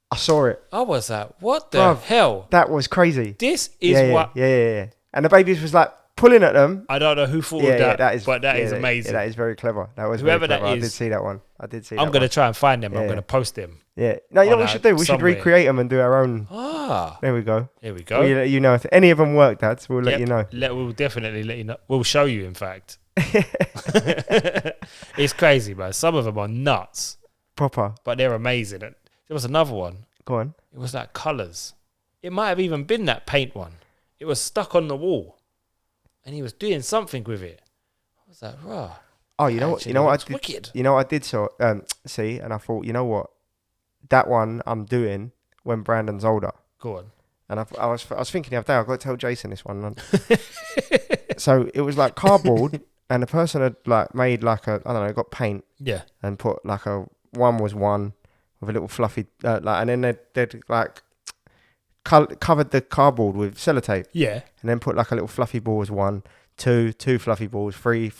A: I saw it.
B: I was like, what the hell?
A: That was crazy.
B: This is what...
A: Yeah. And the babies was like pulling at them.
B: I don't know who thought of that, but that is amazing.
A: Yeah, that is very clever. That was
B: Whoever
A: very clever.
B: that is.
A: I did see that one.
B: I'm going to try and find them. I'm going to post them.
A: Yeah. No, you know what we should do? We should recreate them and do our own. There we go.
B: Here we go.
A: We'll let you know if any of them work, Dads. We'll let you know.
B: We'll definitely let you know. We'll show you, in fact. It's crazy, man. Some of them are nuts.
A: Proper.
B: But they're amazing. There was another one.
A: Go on.
B: It was like colours. It might have even been that paint one. It was stuck on the wall. And he was doing something with it. I was like, rah.
A: Oh, you know what I did?
B: Wicked.
A: You know what I did see, and I thought, you know what? That one I'm doing when Brandon's older.
B: Go on.
A: And I was thinking the other day, I've got to tell Jason this one. So it was like cardboard, and the person had made got paint.
B: Yeah.
A: And put one was one with a little fluffy, and then they'd covered the cardboard with sellotape.
B: Yeah.
A: And then put a little fluffy ball as one, two fluffy balls, three.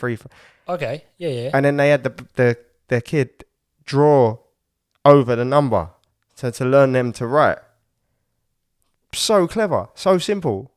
B: Okay. Yeah.
A: And then they had the kid draw over the number to learn them to write. So clever, so simple.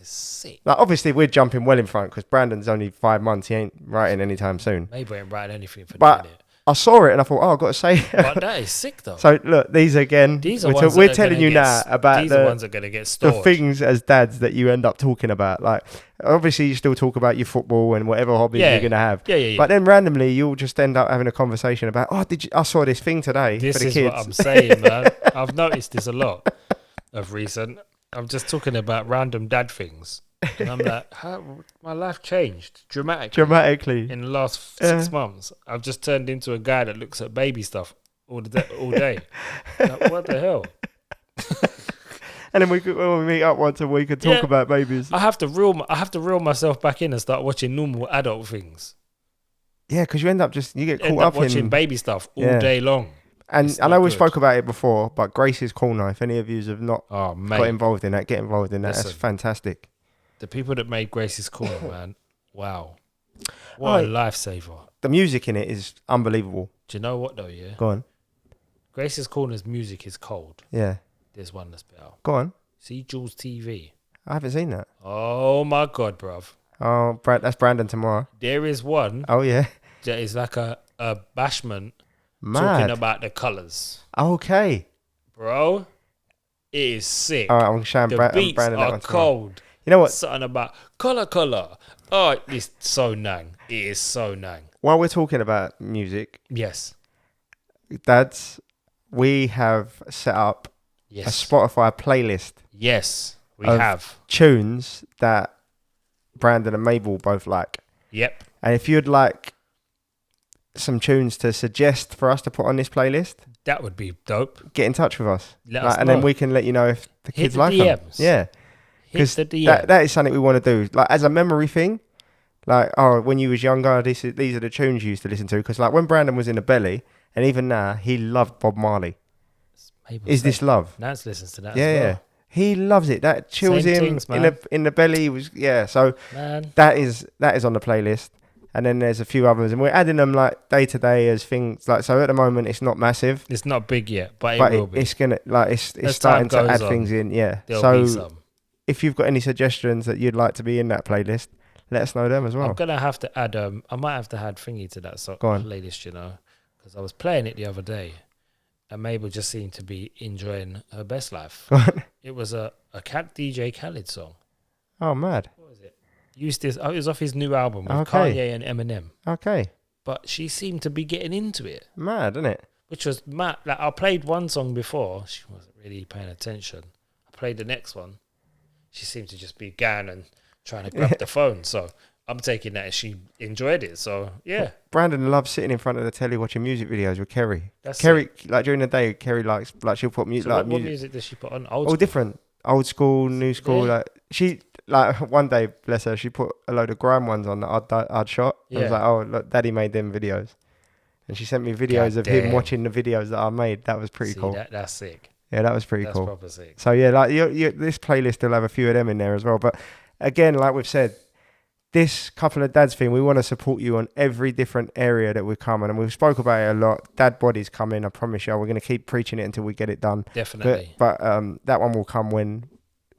B: is sick.
A: Like, obviously, we're jumping well in front because Brandon's only 5 months. He ain't writing anytime soon.
B: Maybe he ain't writing anything for
A: but
B: the minute.
A: I saw it and I thought, I've got to say.
B: But that is sick, though.
A: So, look, these again, we're telling you now about
B: the ones that are going to get stored.
A: The things as dads that you end up talking about. Like, obviously, you still talk about your football and whatever hobbies you're going to have.
B: Yeah.
A: But then randomly, you'll just end up having a conversation about, I saw this thing today for the kids.
B: This is what I'm saying, man. I've noticed this a lot of recent. I'm just talking about random dad things. And I'm like, how my life changed dramatically in the last 6 months. I've just turned into a guy that looks at baby stuff all day. Like, what the hell?
A: And then when we meet up once a week and talk about babies.
B: I have to reel myself back in and start watching normal adult things.
A: Yeah, because you get caught up
B: watching baby stuff all day long.
A: And I know we spoke about it before, but Grace's Corner, if any of you have not got involved in that, get involved in that. Listen, that's fantastic.
B: The people that made Grace's Corner, man, wow. What a lifesaver.
A: The music in it is unbelievable.
B: Do you know what, though, yeah?
A: Go on.
B: Grace's Corner's music is cold.
A: Yeah.
B: There's one that's better.
A: Go on.
B: See Jules TV.
A: I haven't seen that.
B: Oh, my God, bruv.
A: Oh, that's Brandon tomorrow.
B: There is one.
A: Oh, yeah.
B: That is like a bashment talking about the colours.
A: Okay.
B: Bro, it is sick.
A: All right, I'm showing
B: Brandon that one. The beats are cold.
A: You know what?
B: Something about colour. Oh, it's so nang. It is so nang.
A: While we're talking about music.
B: Yes.
A: Dads, we have set up a Spotify playlist.
B: Yes, we have.
A: Tunes that Brandon and Mabel both like.
B: Yep.
A: And if you'd like some tunes to suggest for us to put on this playlist,
B: that would be dope.
A: Get in touch with us.
B: Let us know.
A: And then we can let you know if the kids like them. Yeah. Because that is something we want to do. Like, as a memory thing, like, when you was younger, these are the tunes you used to listen to. Because, like, when Brandon was in the belly, and even now, he loved Bob Marley. Is This Love?
B: Nance listens to that as well. Yeah.
A: He loves it. That chills him in the belly. So
B: man.
A: that is on the playlist. And then there's a few others, and we're adding them like day to day as things. Like, so at the moment, it's not massive.
B: It's not big yet, but it will be.
A: It's gonna it's starting to add things in. Yeah.
B: There'll be some.
A: If you've got any suggestions that you'd like to be in that playlist, let us know them as well.
B: I'm gonna have to add. I might have to add thingy to that playlist. You know, because I was playing it the other day, and Mabel just seemed to be enjoying her best life. It was a DJ Khaled song.
A: Oh, mad.
B: What was it? It was off his new album with Kanye and Eminem.
A: Okay.
B: But she seemed to be getting into it.
A: Mad, isn't it?
B: Which was mad. Like, I played one song before. She wasn't really paying attention. I played the next one. She seemed to just be going and trying to grab the phone. So I'm taking that as she enjoyed it. So, yeah.
A: Brandon loves sitting in front of the telly watching music videos with Kerry.
B: Kerry,
A: like, during the day, Kerry likes, like, she'll put music.
B: So
A: like,
B: what music does she put on?
A: All different. Old school, new school. Yeah. Like, she... Like, one day, bless her, she put a load of grime ones on that I'd shot. Yeah. I was like, oh, look, Daddy made them videos. And she sent me videos of him watching the videos that I made. That was pretty cool.
B: That's sick.
A: Yeah, that was pretty cool.
B: That's proper sick.
A: So, yeah, like, this playlist will have a few of them in there as well. But, again, like we've said, this Couple of Dads thing, we want to support you on every different area that we come on. And we've spoke about it a lot. Dad Body's coming, I promise you. We're going to keep preaching it until we get it done.
B: Definitely.
A: But that one will come when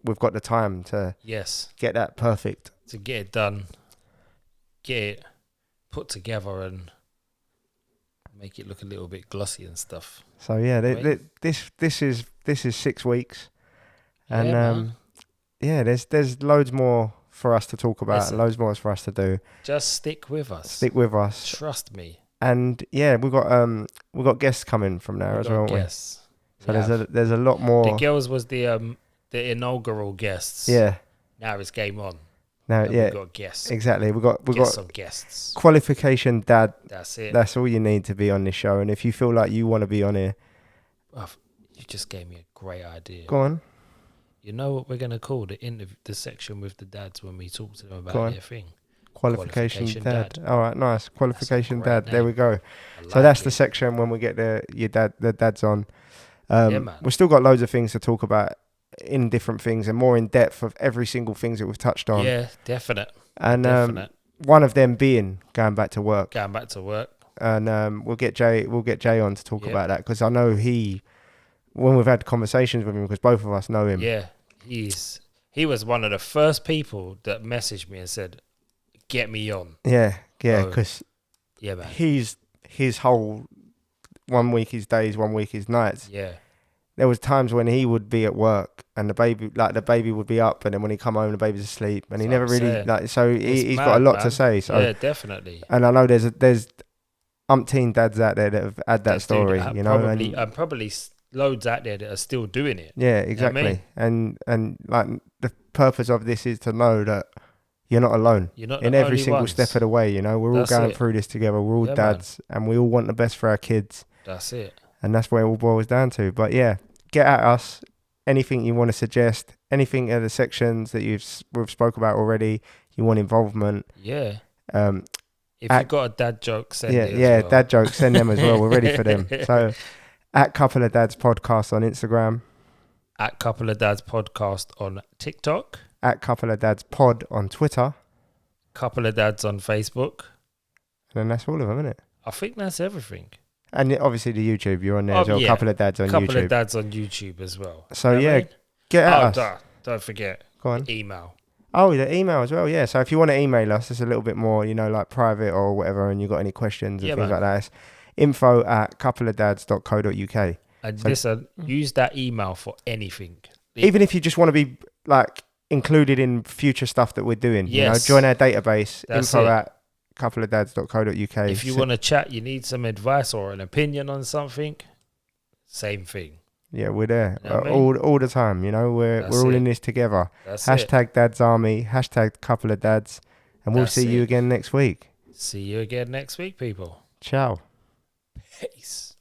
A: we've got the time to get that perfect.
B: To get it done, get it put together and make it look a little bit glossy and stuff.
A: So yeah, this is 6 weeks, and there's loads more for us to talk about. Listen, loads more for us to do.
B: Just stick with us. Trust me.
A: And yeah, we've got guests coming from there as well.
B: Guests.
A: So there's a lot more.
B: The girls was the inaugural guests.
A: Yeah.
B: Now it's game on.
A: Now,
B: we've got guests.
A: Exactly. We've got
B: some guests.
A: Qualification dad.
B: That's it.
A: That's all you need to be on this show. And if you feel like you want to be on here,
B: you just gave me a great idea.
A: Go on.
B: You know what we're gonna call the section with the dads when we talk to them about their thing?
A: Qualification dad. All right, nice. Qualification dad.
B: Name.
A: There we go. So that's the section when we get the dads on.
B: Man.
A: We've still got loads of things to talk about in different things and more in depth of every single things that we've touched on.
B: Yeah, definite.
A: And one of them being going back to work. And we'll get Jay on to talk about that, because I know when we've had conversations with him, because both of us know him.
B: Yeah, he's he was one of the first people that messaged me and said, "Get me on."
A: Yeah, because
B: yeah, man.
A: His whole 1 week is days, 1 week is nights.
B: Yeah.
A: There was times when he would be at work and the baby would be up, and then when he come home, the baby's asleep, and he never really So he's got a lot to say. So
B: yeah, definitely.
A: And I know there's umpteen dads out there that have had that story, you know,
B: and probably loads out there that are still doing it.
A: Yeah, exactly. You know what I mean? And like the purpose of this is to know that you're not alone.
B: You're not
A: in every single step of the way. You know, we're all going through this together. We're all dads, and we all want the best for our kids.
B: That's it.
A: And that's where it all boils down to. But yeah, get at us. Anything you want to suggest, anything in the sections that we've spoke about already, you want involvement.
B: Yeah. If you've got a dad joke, send it as well.
A: Dad jokes, send them as well. We're ready for them. So, at Couple of Dads Podcast on Instagram.
B: At Couple of Dads Podcast on TikTok.
A: At Couple of Dads Pod on Twitter.
B: Couple of Dads on Facebook.
A: And then that's all of them, isn't it?
B: I think that's everything.
A: And obviously the YouTube, you're on there as well. Yeah. Couple of Dads on YouTube.
B: Couple of Dads on YouTube as well.
A: So get at us.
B: Don't forget.
A: Go on.
B: The email.
A: Oh, the email as well, yeah. So if you want to email us, it's a little bit more, you know, like private or whatever, and you've got any questions and things like that, it's info@coupleofdads.co.uk.
B: And listen, use that email for anything.
A: Even if you just want to be like included in future stuff that we're doing, you know, join our database, info@coupleofdads.co.uk.
B: If you want to chat, you need some advice or an opinion on something, same thing.
A: Yeah, we're there all the time. You know, we're all in this together. Hashtag Dads Army. Hashtag Couple of Dads, and we'll see you again next week.
B: See you again next week, people.
A: Ciao.
B: Peace.